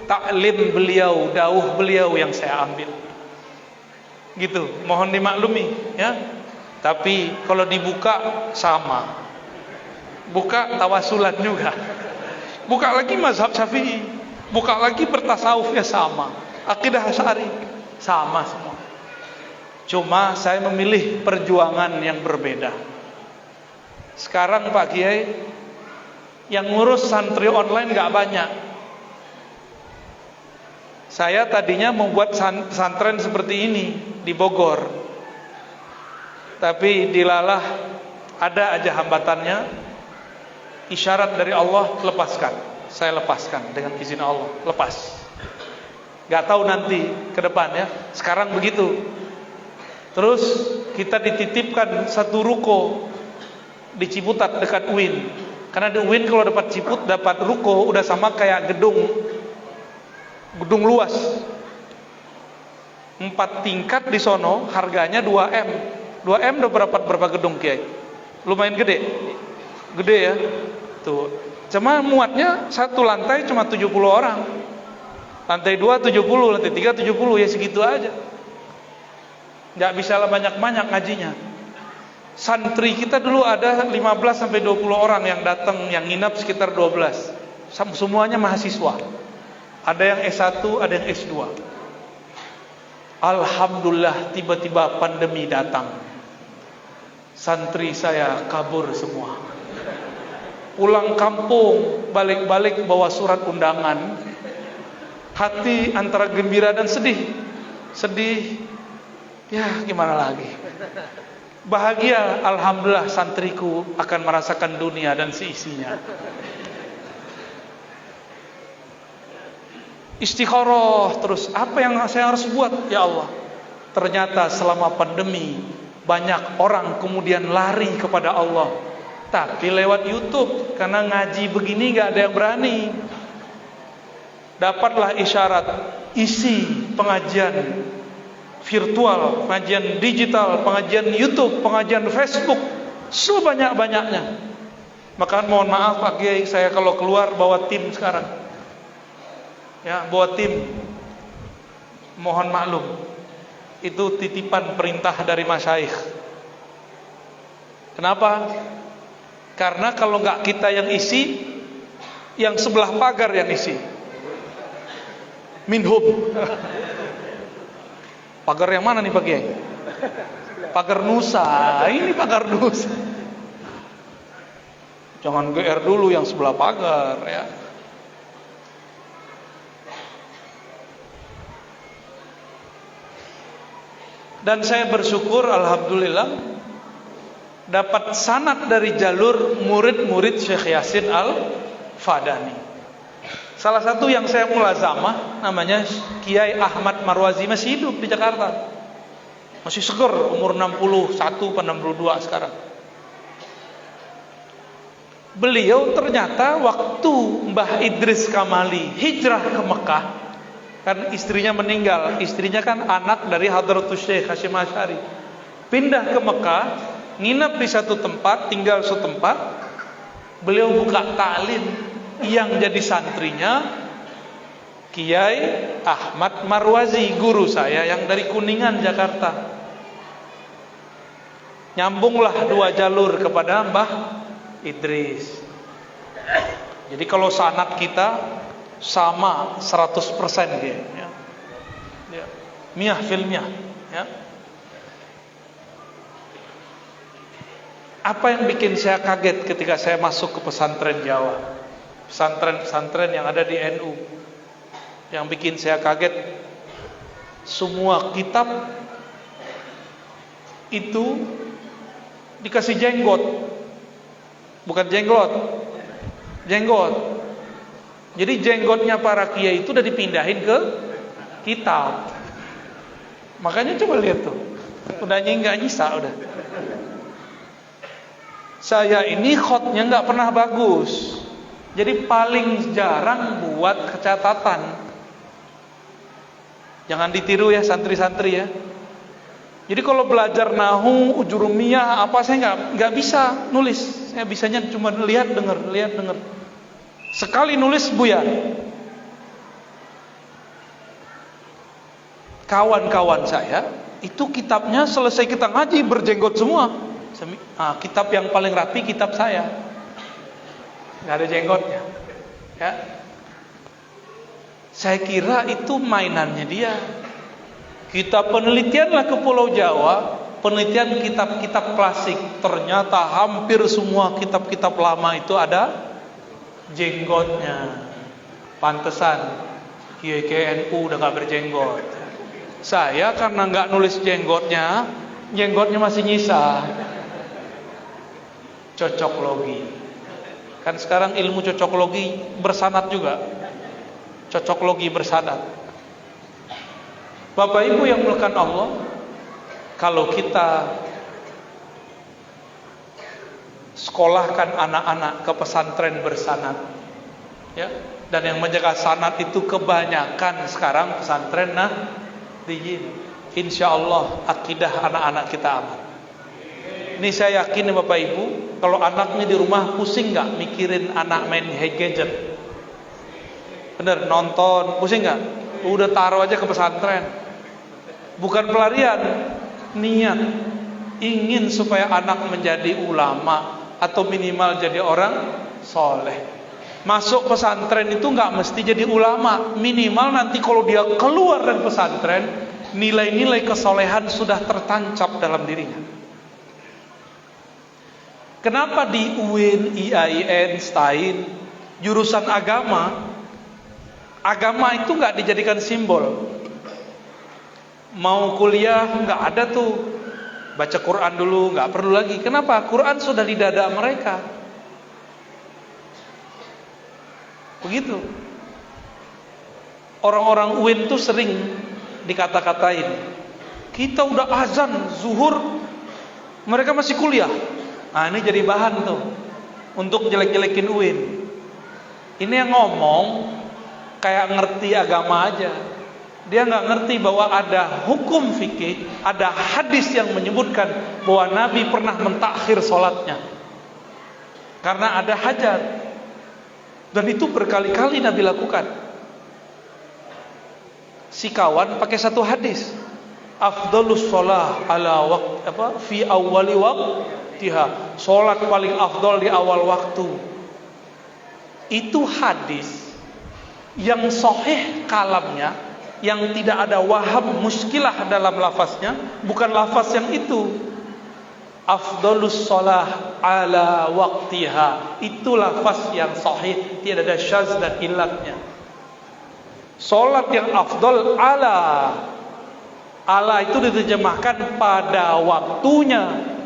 taklim beliau, dawuh beliau yang saya ambil. Gitu, mohon dimaklumi ya. Tapi kalau dibuka sama. Buka tawasulan juga. Buka lagi mazhab Syafi'i. Buka lagi bertasawuf ya sama. Akidah Asy'ari sama semua. Cuma saya memilih perjuangan yang berbeda. Sekarang Pak Kiai, yang ngurus santri online gak banyak. Saya tadinya membuat pesantren seperti ini di Bogor, tapi dilalah ada aja hambatannya. Isyarat dari Allah, lepaskan. Saya lepaskan dengan izin Allah, lepas. Gak tahu nanti ke depan ya. Sekarang begitu. Terus kita dititipkan satu ruko di Ciputat dekat UIN. Karena di UIN kalau dapat dapat ruko udah sama kayak gedung luas. 4 tingkat di sono, harganya 2M. 2M udah berapa gedung Kiai? Lumayan gede. Gede ya. Tuh. Cuma muatnya satu lantai cuma 70 orang. Lantai 2 70, lantai 3 70, ya segitu aja. Nggak bisa lah banyak-banyak ngajinya. Santri kita dulu ada 15 sampai 20 orang yang datang, yang nginap sekitar 12. Semuanya mahasiswa. Ada yang S1, ada yang S2. Alhamdulillah tiba-tiba pandemi datang. Santri saya kabur semua. Pulang kampung, balik-balik bawa surat undangan. Hati antara gembira dan sedih. Sedih, ya gimana lagi. Bahagia, alhamdulillah santriku akan merasakan dunia dan seisinya. Istikharah terus, apa yang saya harus buat ya Allah? Ternyata selama pandemi banyak orang kemudian lari kepada Allah, tapi lewat YouTube, karena ngaji begini gak ada yang berani. Dapatlah isyarat, isi pengajian virtual, pengajian digital, pengajian YouTube, pengajian Facebook sebanyak-banyaknya. Maka mohon maaf Pak Kiai, saya kalau keluar bawa tim sekarang. Ya, bawa tim. Mohon maklum. Itu titipan perintah dari masyayikh. Kenapa? Karena kalau enggak kita yang isi, yang sebelah pagar yang isi. Minhum. Pagar yang mana nih Pak Kiai? Pagar Nusa. Ini pagar Nusa. Jangan GR dulu yang sebelah pagar ya. Dan saya bersyukur alhamdulillah dapat sanad dari jalur murid-murid Syekh Yasin Al-Fadani. Salah satu yang saya mulazamah namanya Kiai Ahmad Marwazi, masih hidup di Jakarta. Masih seger, umur 61 atau 62 sekarang. Beliau ternyata waktu Mbah Idris Kamali hijrah ke Mekah, kan istrinya meninggal. Istrinya kan anak dari Hadratus Syekh Hashim Asy'ari. Pindah ke Mekah, nginap di satu tempat, tinggal satu tempat. Beliau buka taklim, yang jadi santrinya Kiai Ahmad Marwazi, guru saya yang dari Kuningan, Jakarta. Nyambunglah 2 jalur kepada Mbah Idris. Jadi kalau sanad kita sama 100% dia, ya. Ya. Miyah fil miyah, ya. Apa yang bikin saya kaget ketika saya masuk ke pesantren Jawa, pesantren-pesantren yang ada di NU? Yang bikin saya kaget, semua kitab itu dikasih jenggot. Bukan jenglot, jenggot. Jadi jenggotnya para kiai itu udah dipindahin ke kitab. Makanya coba lihat tuh, udah nggak nyisa udah. Saya ini khotnya nggak pernah bagus, jadi paling jarang buat catatan. Jangan ditiru ya santri-santri ya. Jadi kalau belajar nahu, ujurumiyah apa, saya nggak bisa nulis. Saya bisanya cuma lihat dengar. Sekali nulis buyar. Kawan-kawan saya itu kitabnya selesai kita ngaji berjenggot semua. Kitab yang paling rapi kitab saya, nggak ada jenggotnya. Ya. Saya kira itu mainannya dia. Kita penelitianlah ke Pulau Jawa, penelitian kitab-kitab klasik. Ternyata hampir semua kitab-kitab lama itu ada jenggotnya. Pantesan Kiai NU udah gak berjenggot. Saya karena gak nulis jenggotnya masih nyisa. Cocoklogi. Kan sekarang ilmu cocoklogi bersanad juga. Cocoklogi bersanad. Bapak Ibu yang dimuliakan Allah, kalau kita sekolahkan anak-anak ke pesantren bersanad, ya, dan yang menjaga sanad itu kebanyakan sekarang pesantren nahdiyin, insya Allah akidah anak-anak kita aman. Ini saya yakin ya Bapak Ibu, kalau anaknya di rumah pusing nggak mikirin anak main gadget, bener nonton pusing nggak? Udah taruh aja ke pesantren. Bukan pelarian, niat ingin supaya anak menjadi ulama atau minimal jadi orang soleh. Masuk pesantren itu nggak mesti jadi ulama, minimal nanti kalau dia keluar dari pesantren, nilai-nilai kesolehan sudah tertancap dalam dirinya. Kenapa di UIN, IAIN, STAIN, jurusan agama itu nggak dijadikan simbol? Mau kuliah nggak ada tuh, baca Quran dulu nggak perlu lagi. Kenapa? Quran sudah di dada mereka. Begitu. Orang-orang UIN tuh sering dikata-katain, kita udah azan zuhur, mereka masih kuliah. Nah ini jadi bahan tuh untuk jelek-jelekin UIN. Ini yang ngomong kayak ngerti agama aja. Dia nggak ngerti bahwa ada hukum fikih, ada hadis yang menyebutkan bahwa Nabi pernah mentakhir sholatnya karena ada hajat, dan itu berkali-kali Nabi lakukan. Si kawan pakai satu hadis, afdalus sholah ala waqt fi awwali waqtiha, sholat paling afdal di awal waktu. Itu hadis yang sahih kalamnya, yang tidak ada waham muskilah dalam lafaznya, bukan lafaz yang itu. Afdalus shalah ala waqtiha, itu lafaz yang sahih, tidak ada syaz dan illatnya. Salat yang afdal ala itu diterjemahkan pada waktunya.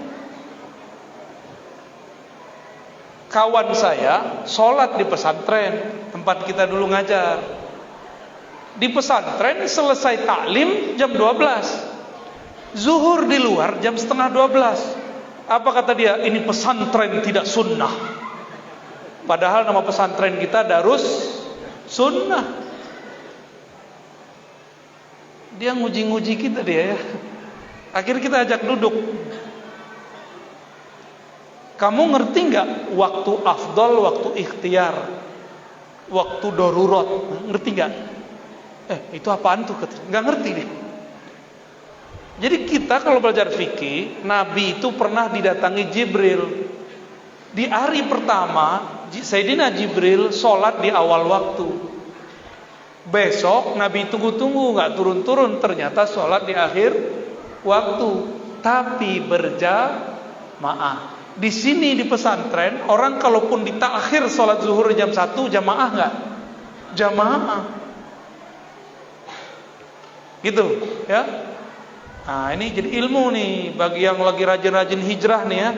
Kawan saya salat di pesantren tempat kita dulu ngajar. Di pesantren selesai taklim jam 12, zuhur di luar jam setengah 12. Apa kata dia? Ini pesantren tidak sunnah. Padahal nama pesantren kita Darus Sunnah. Dia nguji-nguji kita dia ya. Akhirnya kita ajak duduk. Kamu ngerti nggak waktu afdal, waktu ikhtiar, waktu darurat? Ngerti nggak? Itu apaan tuh? Nggak ngerti deh. Jadi kita kalau belajar fikih, Nabi itu pernah didatangi Jibril. Di hari pertama, Sayyidina Jibril sholat di awal waktu. Besok Nabi tunggu-tunggu nggak turun-turun, ternyata sholat di akhir waktu. Tapi berjamaah. Di sini di pesantren, orang kalaupun ditakhir sholat zuhur jam 1, jamaah nggak? Jamaah. Gitu, ya. Nah, ini jadi ilmu nih bagi yang lagi rajin-rajin hijrah nih ya.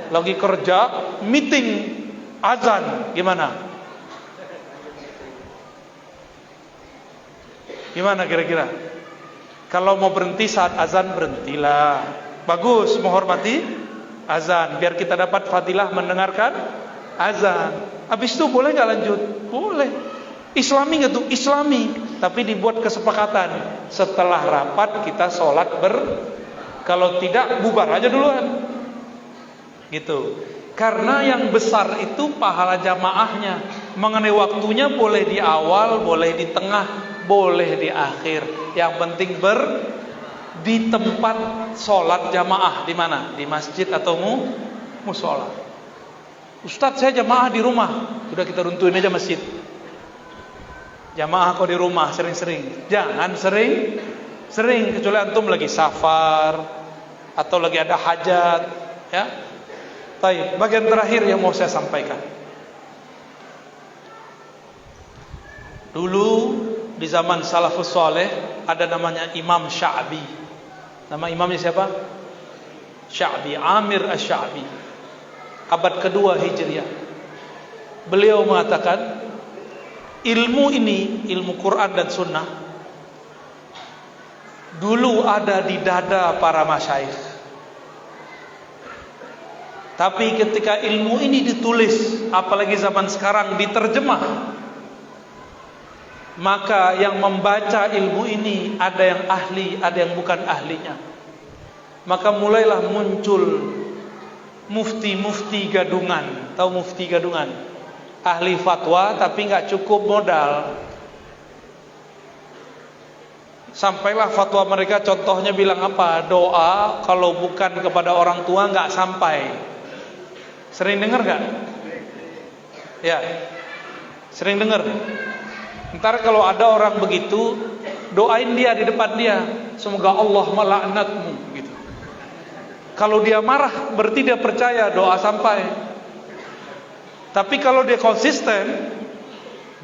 Lagi kerja, meeting, azan, gimana? Gimana kira-kira? Kalau mau berhenti saat azan, berhentilah. Bagus, menghormati azan, biar kita dapat fadilah mendengarkan azan. Habis itu boleh nggak lanjut? Boleh. Islami nggak tuh? Islami. Tapi dibuat kesepakatan. Setelah rapat kita sholat kalau tidak bubar aja duluan. Gitu. Karena yang besar itu pahala jamaahnya. Mengenai waktunya boleh di awal, boleh di tengah, boleh di akhir. Yang penting di tempat sholat jamaah. Di mana? Di masjid atau musola. Ustadz, saya jamaah di rumah. Sudah, kita runtuhin aja masjid. Jamaah kok di rumah sering-sering. Jangan sering kecuali antum lagi safar atau lagi ada hajat, ya. Baik, bagian terakhir yang mau saya sampaikan. Dulu di zaman salafus saleh ada namanya Imam Sya'bi. Nama imamnya siapa? Sya'bi, Amir Asy-Sya'bi. Abad kedua Hijriah. Beliau mengatakan, ilmu ini, ilmu Quran dan Sunnah, dulu ada di dada para masyayikh. Tapi ketika ilmu ini ditulis, apalagi zaman sekarang diterjemah, maka yang membaca ilmu ini ada yang ahli, ada yang bukan ahlinya. Maka mulailah muncul mufti-mufti gadungan. Tahu mufti gadungan? Ahli fatwa tapi nggak cukup modal. Sampailah fatwa mereka, contohnya bilang apa? Doa kalau bukan kepada orang tua nggak sampai. Sering dengar nggak? Ya, sering dengar. Ntar kalau ada orang begitu, doain dia di depan dia, semoga Allah melaknatmu gitu. Kalau dia marah berarti dia percaya doa sampai. Tapi kalau dia konsisten,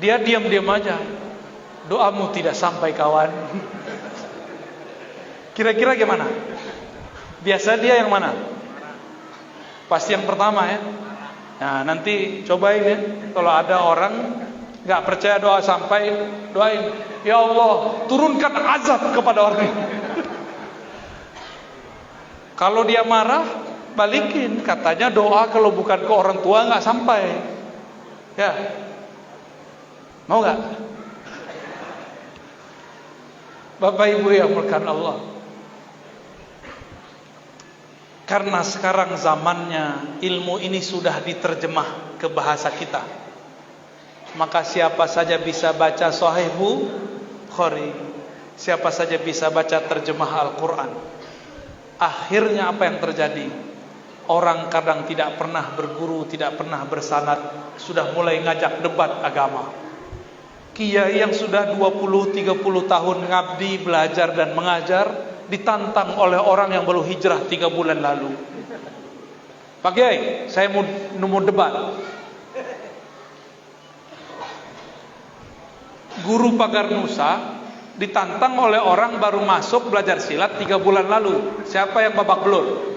dia diam-diam aja. Doamu tidak sampai, kawan. Kira-kira gimana? Biasa dia yang mana? Pasti yang pertama ya. Nah, nanti cobain ya. Kalau ada orang gak percaya doa sampai, doain, ya Allah, turunkan azab kepada orang ini. Kalau dia marah, balikin, katanya doa kalau bukan ke orang tua nggak sampai, ya. Mau nggak? Bapak Ibu yang mulakan Allah, karena sekarang zamannya ilmu ini sudah diterjemah ke bahasa kita, maka siapa saja bisa baca Sahih Bukhari, siapa saja bisa baca terjemah Al-Quran. Akhirnya apa yang terjadi? Orang kadang tidak pernah berguru, tidak pernah bersanad, sudah mulai ngajak debat agama. Kiai yang sudah 20-30 tahun ngabdi, belajar dan mengajar, ditantang oleh orang yang baru hijrah 3 bulan lalu. Pak Kiai, saya mau debat. Guru Pagar Nusa ditantang oleh orang baru masuk belajar silat 3 bulan lalu. Siapa yang babak belur?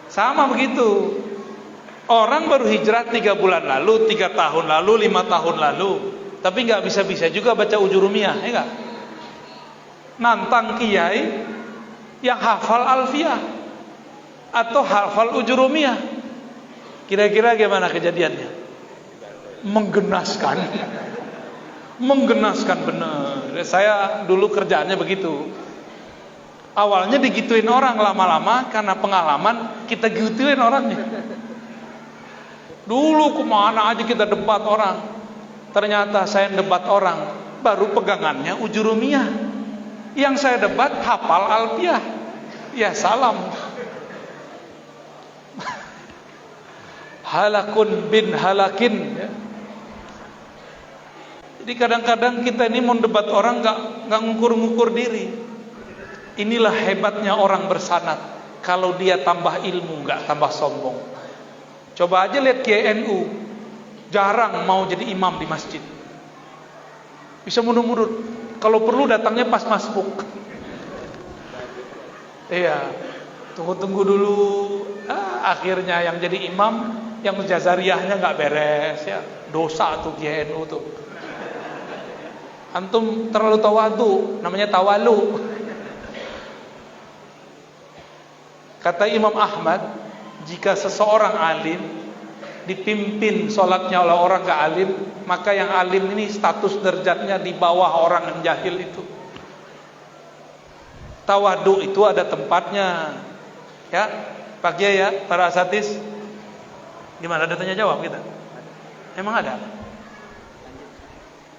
Sama begitu. Orang baru hijrah 3 bulan lalu, 3 tahun lalu, 5 tahun lalu, tapi nggak bisa-bisa juga baca Ujurumiyah, ya nggak? Nantang kiai yang hafal Alfiyah atau hafal Ujurumiyah. Kira-kira gimana kejadiannya? Menggenaskan. Menggenaskan bener. Saya dulu kerjaannya begitu. Awalnya digituin orang, lama-lama karena pengalaman kita gituin orangnya. Dulu kemana aja kita debat orang. Ternyata saya debat orang baru pegangannya Ujurumiyah. Yang saya debat hafal Alfiyah. Ya salam. Halakun bin halakin. Jadi kadang-kadang kita ini mau debat orang nggak ngukur-ngukur diri. Inilah hebatnya orang bersanad. kalau dia tambah ilmu, nggak tambah sombong. Coba aja lihat Kiai NU, jarang mau jadi imam di masjid. Bisa mundur-mundur. Kalau perlu datangnya pas masbuk. Iya, tunggu-tunggu dulu. Akhirnya yang jadi imam, yang jazariyahnya nggak beres ya. Dosa tuh Kiai NU tuh. Antum terlalu tawadu, namanya tawalu. Kata Imam Ahmad, jika seseorang alim dipimpin sholatnya oleh orang gak alim, maka yang alim ini status derajatnya di bawah orang yang jahil itu. Tawadu itu ada tempatnya. Ya, Pak Kiai ya, para asatis. Gimana, ada tanya jawab kita? Emang ada?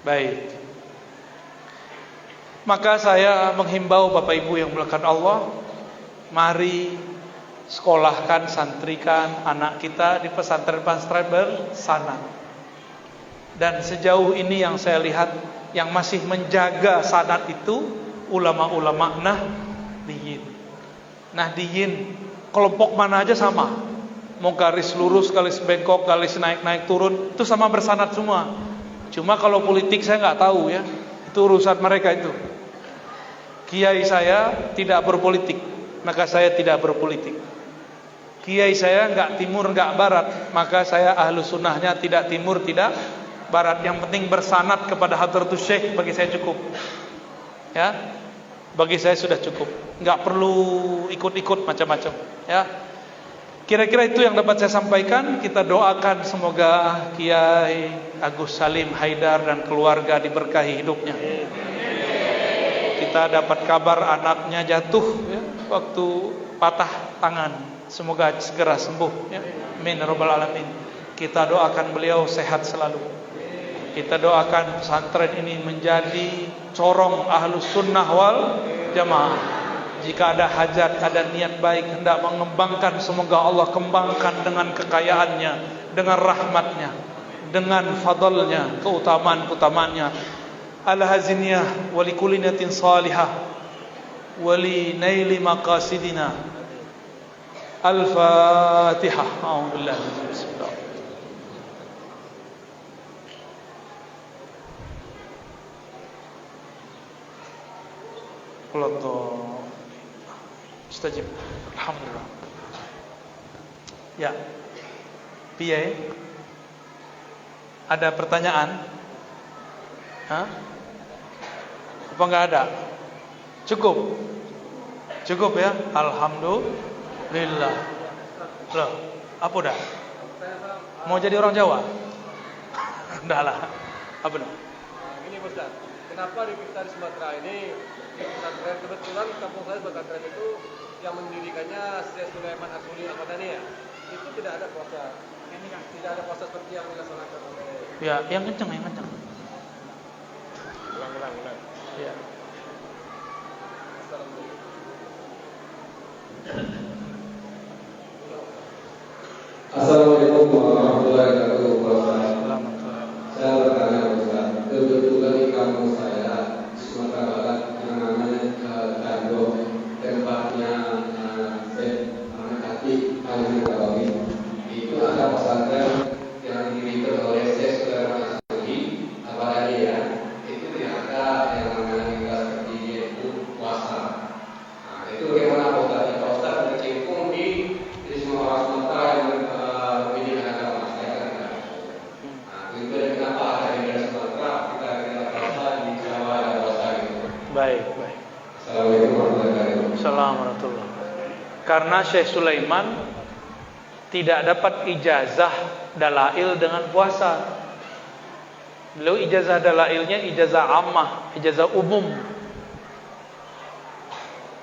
Baik. Maka saya menghimbau Bapak Ibu yang melakukan Allah, mari sekolahkan, santrikan anak kita di pesantren-pesantren bersana. Dan sejauh ini yang saya lihat, yang masih menjaga sanad itu ulama-ulama Nahdiyin. Nahdiyin kelompok mana aja sama, mau garis lurus, garis bengkok, garis naik-naik turun, itu sama bersanad semua. Cuma kalau politik saya nggak tahu ya, itu urusan mereka itu. Kiai saya tidak berpolitik, maka saya tidak berpolitik. Kiai saya nggak timur nggak barat, maka saya ahlu sunnahnya tidak timur tidak barat. Yang penting bersanad kepada Hadratus Syekh, bagi saya cukup. Ya, bagi saya sudah cukup. Nggak perlu ikut-ikut macam-macam. Ya, kira-kira itu yang dapat saya sampaikan. Kita doakan semoga Kiai Agus Salim Haidar dan keluarga diberkahi hidupnya. Kita dapat kabar anaknya jatuh ya, waktu patah tangan. Semoga segera sembuh ya. Amin rabbal alamin. Kita doakan beliau sehat selalu. Kita doakan pesantren ini menjadi corong ahlus sunnah wal jamaah. Jika ada hajat, ada niat baik hendak mengembangkan, semoga Allah kembangkan dengan kekayaannya, dengan rahmatnya, dengan fadlnya, keutamaan-keutamaannya. Al-haziniyah wa likulli niyatin salihah wa li naili maqasidina. Al-Fatihah. A'udzubillahi bismillah. Allah istajib. Alhamdulillah. Ya. Piye? Ada pertanyaan? Hah? Apa enggak ada? Cukup. Cukup ya? Alhamdulillah. Loh, apa dah? Mau jadi orang Jawa? Enggak lah. Apa dah? Ini Ustaz, kenapa di kita di Sumatera ini pesantren, kebetulan kampung saya pesantren itu yang mendirikannya Syekh Sulaiman Asuli Al-Madani ya, itu tidak ada puasa. Ini kan tidak ada puasa seperti yang dilaksanakan oleh. Ya, yang kencang, yang kencang. Ulang. Ya. Assalamualaikum warahmatullahi wabarakatuh. Saya bertanya Ustaz, kebetulan di kampung saya di Sumatera Barat yang namanya Tandok, tempatnya Syekh Ahmad Hati Al-Nawawi, itu ada pesantren yang didirikan oleh Syekh Sulaiman Asuli Al-Madani ya. Itu tidak ada yang namanya hingga seperti yaitu puasa. Nah, itu bagaimana Pak Ustaz berkecimpung di semua orang Sumatera yang Baik. Assalamualaikum. Karena Syekh Sulaiman tidak dapat ijazah dalail dengan puasa. Beliau ijazah dalailnya ijazah ammah, ijazah umum.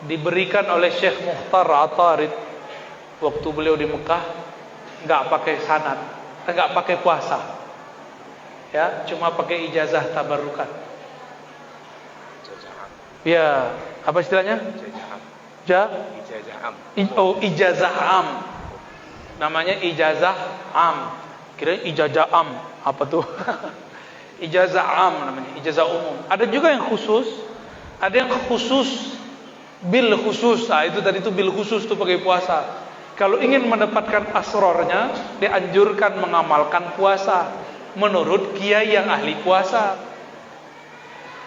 Diberikan oleh Syekh Mukhtar Atarid waktu beliau di Mekah, enggak pakai sanad, enggak pakai puasa. Ya, cuma pakai ijazah tabarukan. Ya, apa istilahnya? Ijazah am. Namanya ijazah am. Kira ijazah am, apa tuh? Ijazah am namanya, ijazah umum. Ada juga yang khusus. Ada yang khusus bil khusus. Nah, itu tadi itu bil khusus tuh pakai puasa. Kalau ingin mendapatkan asrornya, dianjurkan mengamalkan puasa menurut kiai yang ahli puasa.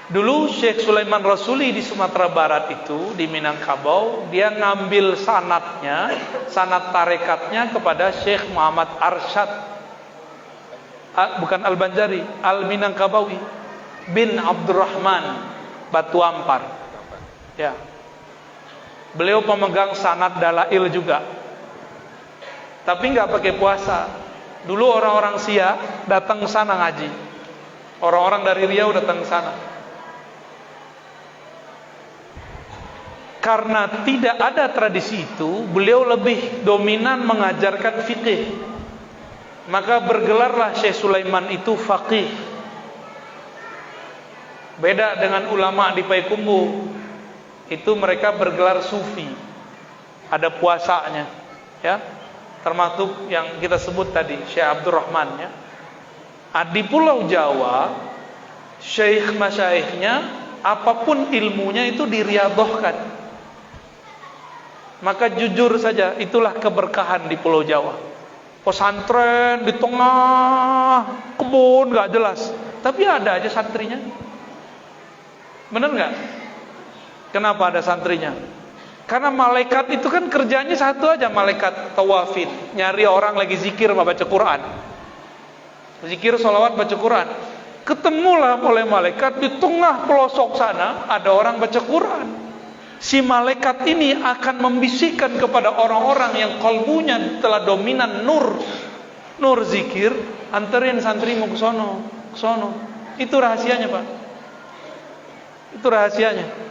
Dulu Syekh Sulaiman Rasuli di Sumatera Barat itu, di Minangkabau, dia ngambil sanadnya, sanad tarekatnya kepada Syekh Muhammad Arsyad, bukan Al-Banjari, Al-Minangkabawi bin Abdurrahman Batu Ampar. Ya. Beliau pemegang sanad dalail juga. Tapi nggak pakai puasa. Dulu orang-orang Siak datang ke sana ngaji. Orang-orang dari Riau datang ke sana. Karena tidak ada tradisi itu, beliau lebih dominan mengajarkan fikih. Maka bergelarlah Syekh Sulaiman itu faqih. Beda dengan ulama di Payakumbuh. Itu mereka bergelar sufi. Ada puasanya, ya. Termasuk yang kita sebut tadi Syekh Abdurrahman, ya. Di Pulau Jawa, syekh masyaikhnya apapun ilmunya itu diriadohkan. Maka jujur saja, itulah keberkahan di Pulau Jawa. Pesantren di tengah kebun gak jelas, tapi ada aja santrinya. Bener gak? Kenapa ada santrinya? Karena malaikat itu kan kerjanya satu aja, malaikat tawafin, nyari orang lagi zikir baca Quran, zikir sholawat baca Quran. Ketemulah oleh malaikat di tengah pelosok sana ada orang baca Quran. Si malaikat ini akan membisikkan kepada orang-orang yang kalbunya telah dominan nur zikir, anterin santrimu ke sono, ke sono. Itu rahasianya, Pak. Itu rahasianya.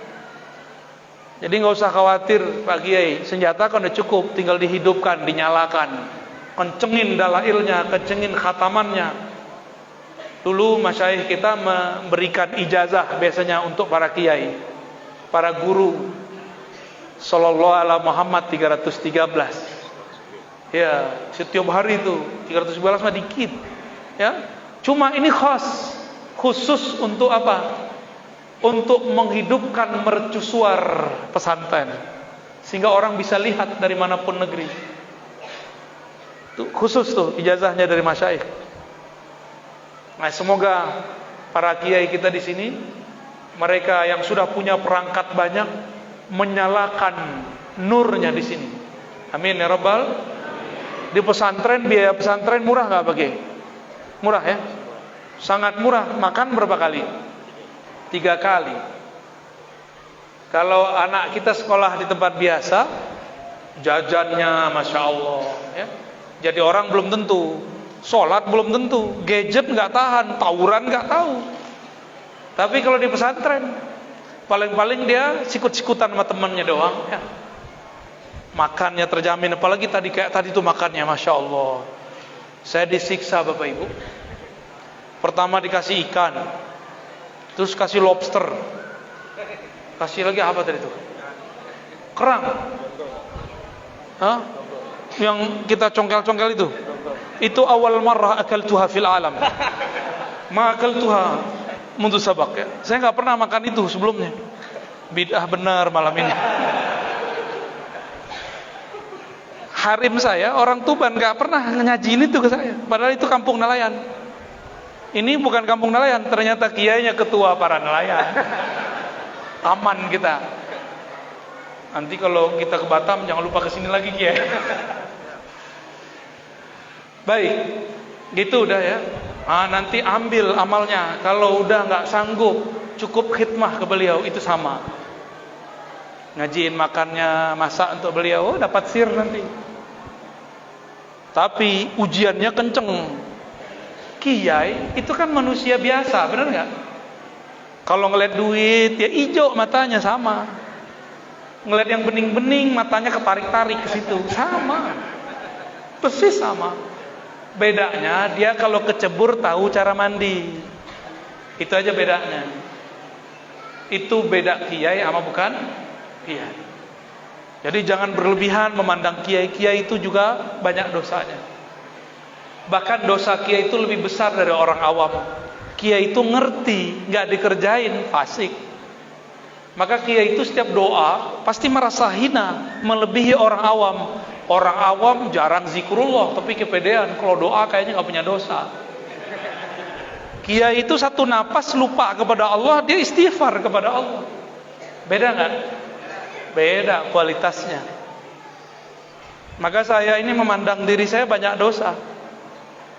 Jadi nggak usah khawatir, Pak Kiai. Senjata kan udah cukup, tinggal dihidupkan, dinyalakan. Kencengin dalailnya, kencengin khatamannya. Dulu masyayikh kita memberikan ijazah biasanya untuk para kiai, para guru. Sallallahu ala Muhammad 313. Ya, setiap hari itu 311 mah dikit. Ya. Cuma ini khusus untuk apa? Untuk menghidupkan mercusuar pesantren, sehingga orang bisa lihat dari manapun negeri. Itu khusus tuh ijazahnya dari masyayikh. Nah, semoga para kiai kita di sini, mereka yang sudah punya perangkat banyak, menyalakan nurnya di sini. Amin ya rabbal. Di pesantren, biaya pesantren murah nggak Pak Kiai? Murah ya, sangat murah. Makan berapa kali? 3 kali. Kalau anak kita sekolah di tempat biasa, jajannya masya Allah, ya. Jadi orang belum tentu, sholat belum tentu, gadget nggak tahan, tawuran nggak tahu. Tapi kalau di pesantren, paling-paling dia sikut-sikutan sama temannya doang, ya. Makannya terjamin, apalagi tadi kayak tadi tuh makannya masya Allah. Saya disiksa Bapak Ibu. Pertama dikasih ikan, terus kasih lobster, kasih lagi apa tadi itu? Kerang. Hah? Yang kita congkel-congkel itu? Itu awal marrah akaltuha fil alam. Ma akaltuha mundu sabak, ya. Saya nggak pernah makan itu sebelumnya. Bid'ah benar malam ini. Harim saya orang Tuban nggak pernah ngajiin itu ke saya. Padahal itu kampung nelayan. Ini bukan kampung nelayan, ternyata kiainya ketua para nelayan. Aman kita. Nanti kalau kita ke Batam jangan lupa kesini lagi kiai. Baik, gitu udah ya. Nanti ambil amalnya. Kalau udah nggak sanggup, cukup khidmah ke beliau, itu sama. Ngajiin makannya, masak untuk beliau, dapat sir nanti. Tapi ujiannya kenceng. Kiai itu kan manusia biasa, benar nggak? Kalau ngeliat duit, ya hijau matanya sama. Ngeliat yang bening-bening, matanya ketarik-tarik ke situ, sama. Persis sama. Bedanya dia kalau kecebur tahu cara mandi. Itu aja bedanya. Itu beda kiai sama bukan kiai. Jadi jangan berlebihan memandang kiai-kiai itu juga banyak dosanya. Bahkan dosa kiai itu lebih besar dari orang awam. Kiai itu ngerti, nggak dikerjain, fasik. Maka kiai itu setiap doa pasti merasa hina, melebihi orang awam. Orang awam jarang zikrullah, tapi kepedean kalau doa kayaknya nggak punya dosa. Kiai itu satu napas lupa kepada Allah, dia istighfar kepada Allah. Beda nggak? Beda kualitasnya. Maka saya ini memandang diri saya banyak dosa.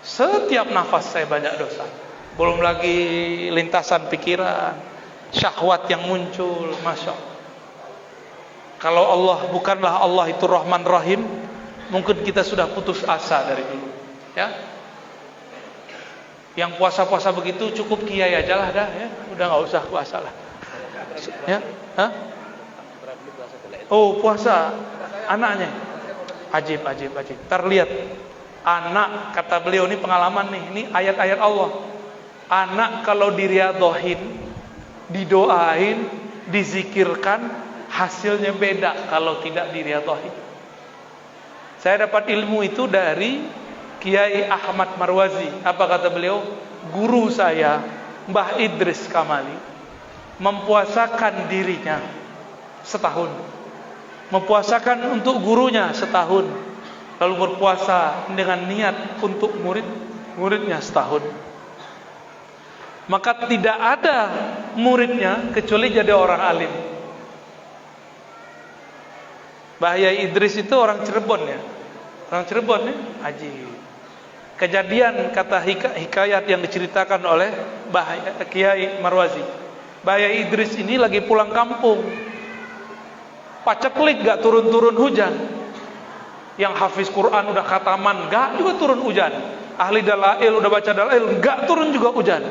Setiap nafas saya banyak dosa. Belum lagi lintasan pikiran, syahwat yang muncul, masya Allah. Kalau Allah bukanlah Allah itu Rahman Rahim, mungkin kita sudah putus asa dari dulu. Ya, yang puasa-puasa begitu cukup kiai aja lah dah, ya. Udah nggak usah puasa lah. Ya, hah? Oh puasa, anaknya, ajib. Terlihat, anak kata beliau ini pengalaman nih, ini ayat-ayat Allah. Anak kalau diriadohin, didoain, dizikirkan, hasilnya beda kalau tidak diriadohin. Saya dapat ilmu itu dari Kiai Ahmad Marwazi. Apa kata beliau? Guru saya, Mbah Idris Kamali, mempuasakan dirinya setahun, mempuasakan untuk gurunya setahun, lalu berpuasa dengan niat untuk muridnya setahun. Maka tidak ada muridnya kecuali jadi orang alim. Mbah Yai Idris itu orang Cirebon ya. Orang Cirebon ya, haji. Kejadian kata hikayat yang diceritakan oleh Mbah Kiai Marwazi. Mbah Yai Idris ini lagi pulang kampung. Paceklik gak turun-turun hujan. Yang hafiz Quran udah khataman gak juga turun hujan. Ahli dalail udah baca dalail gak turun juga hujan.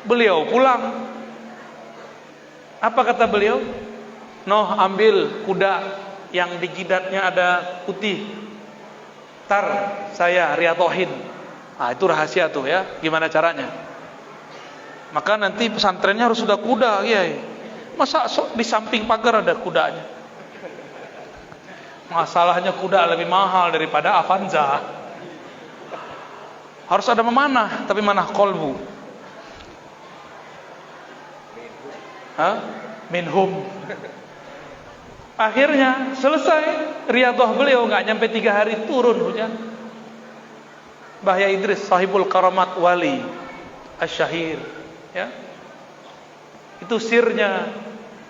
Beliau pulang. Apa kata beliau? Noh, ambil kuda yang di jidatnya ada putih. Tar saya riatohin. Nah, itu rahasia tuh ya. Gimana caranya? Maka nanti pesantrennya harus sudah kuda, Kiai. Masa di samping pagar ada kudanya? Masalahnya kuda lebih mahal daripada Avanza. Harus ada memanah, tapi manah kolbu. Minhum. Akhirnya selesai riadah beliau, nggak nyampe 3 hari turun hujan. Mbah Yai Idris sahibul karamat wali asyahir, ya. Itu sirnya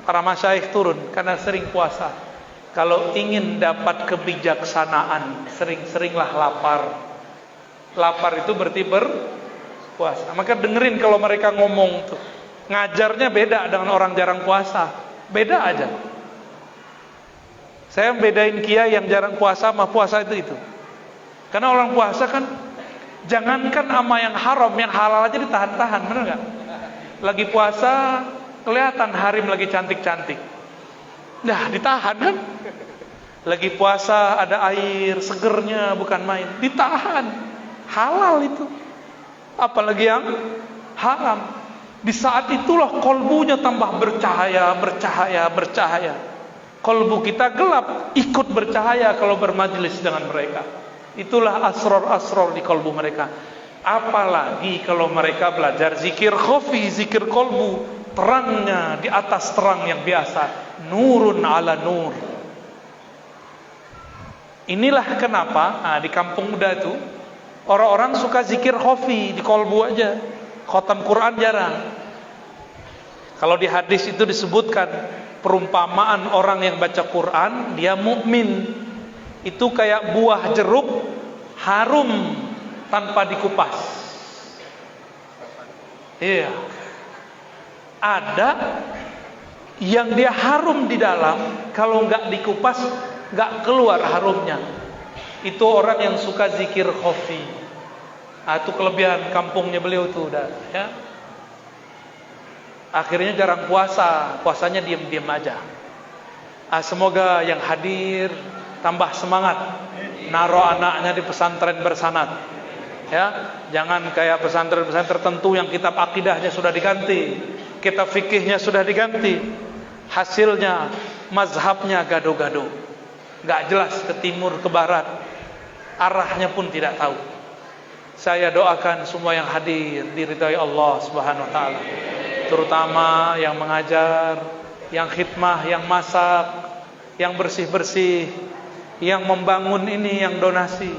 para masyayikh turun karena sering puasa. Kalau ingin dapat kebijaksanaan, sering-seringlah lapar. Lapar itu berarti berpuasa. Maka dengerin kalau mereka ngomong tuh. Ngajarnya beda dengan orang jarang puasa. Beda aja. Saya bedain kiai yang jarang puasa sama puasa itu. Karena orang puasa kan jangankan sama yang haram, yang halal aja ditahan-tahan, benar nggak? Lagi puasa kelihatan harim lagi cantik-cantik. Nah, ditahan kan? Lagi puasa ada air segernya bukan main, ditahan. Halal itu. Apalagi yang haram. Di saat itulah kolbunya tambah bercahaya. Kolbu kita gelap, ikut bercahaya kalau bermajlis dengan mereka. Itulah asror-asror di kolbu mereka. Apalagi kalau mereka belajar zikir khafi, zikir kolbu, terangnya di atas terang yang biasa, nurun ala nur. Inilah kenapa di kampung muda itu orang-orang suka zikir khafi di kolbu aja. Khatam Quran jarang. Kalau di hadis itu disebutkan perumpamaan orang yang baca Quran, dia mukmin. Itu kayak buah jeruk harum tanpa dikupas. Iya. Ada yang dia harum di dalam, kalau nggak dikupas nggak keluar harumnya. Itu orang yang suka zikir khafi. Itu kelebihan kampungnya beliau tuh udah, ya. Akhirnya jarang puasa, puasanya diam-diam aja. Semoga yang hadir tambah semangat, naruh anaknya di pesantren bersanad, ya. Jangan kayak pesantren-pesantren tertentu yang kitab akidahnya sudah diganti, kitab fikihnya sudah diganti, hasilnya mazhabnya gado-gado, nggak jelas ke timur ke barat, arahnya pun tidak tahu. Saya doakan semua yang hadir diridhai Allah Subhanahu wa taala, terutama yang mengajar, yang khidmah, yang masak, yang bersih-bersih, yang membangun ini, yang donasi,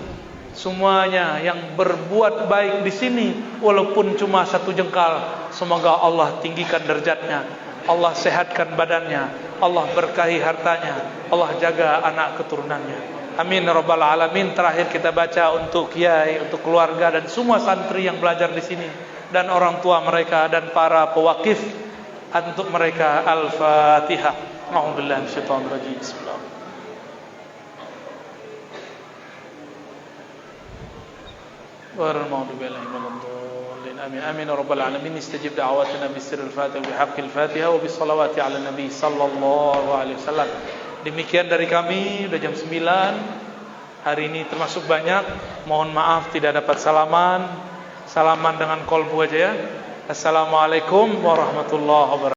semuanya yang berbuat baik di sini walaupun cuma 1 jengkal, semoga Allah tinggikan derajatnya, Allah sehatkan badannya, Allah berkahi hartanya, Allah jaga anak keturunannya. Amin ya rabbal alamin. Terakhir kita baca untuk kiai, untuk keluarga dan semua santri yang belajar di sini dan orang tua mereka dan para pewakif, untuk mereka Al-Fatihah. A'udzubillahi minasyaitonir rajim. Bismillah. Warahmatullahi wabarakatuh. Amin amin ya rabbal alamin. Istajib da'watina bisirril Fatihah wa bihaqqil Fatihah wa bisalawati ala nabi sallallahu alaihi wasallam. Demikian dari kami, udah jam 9. Hari ini termasuk banyak. Mohon maaf tidak dapat salaman. Salaman dengan kolbu aja ya. Assalamualaikum warahmatullahi wabarakatuh.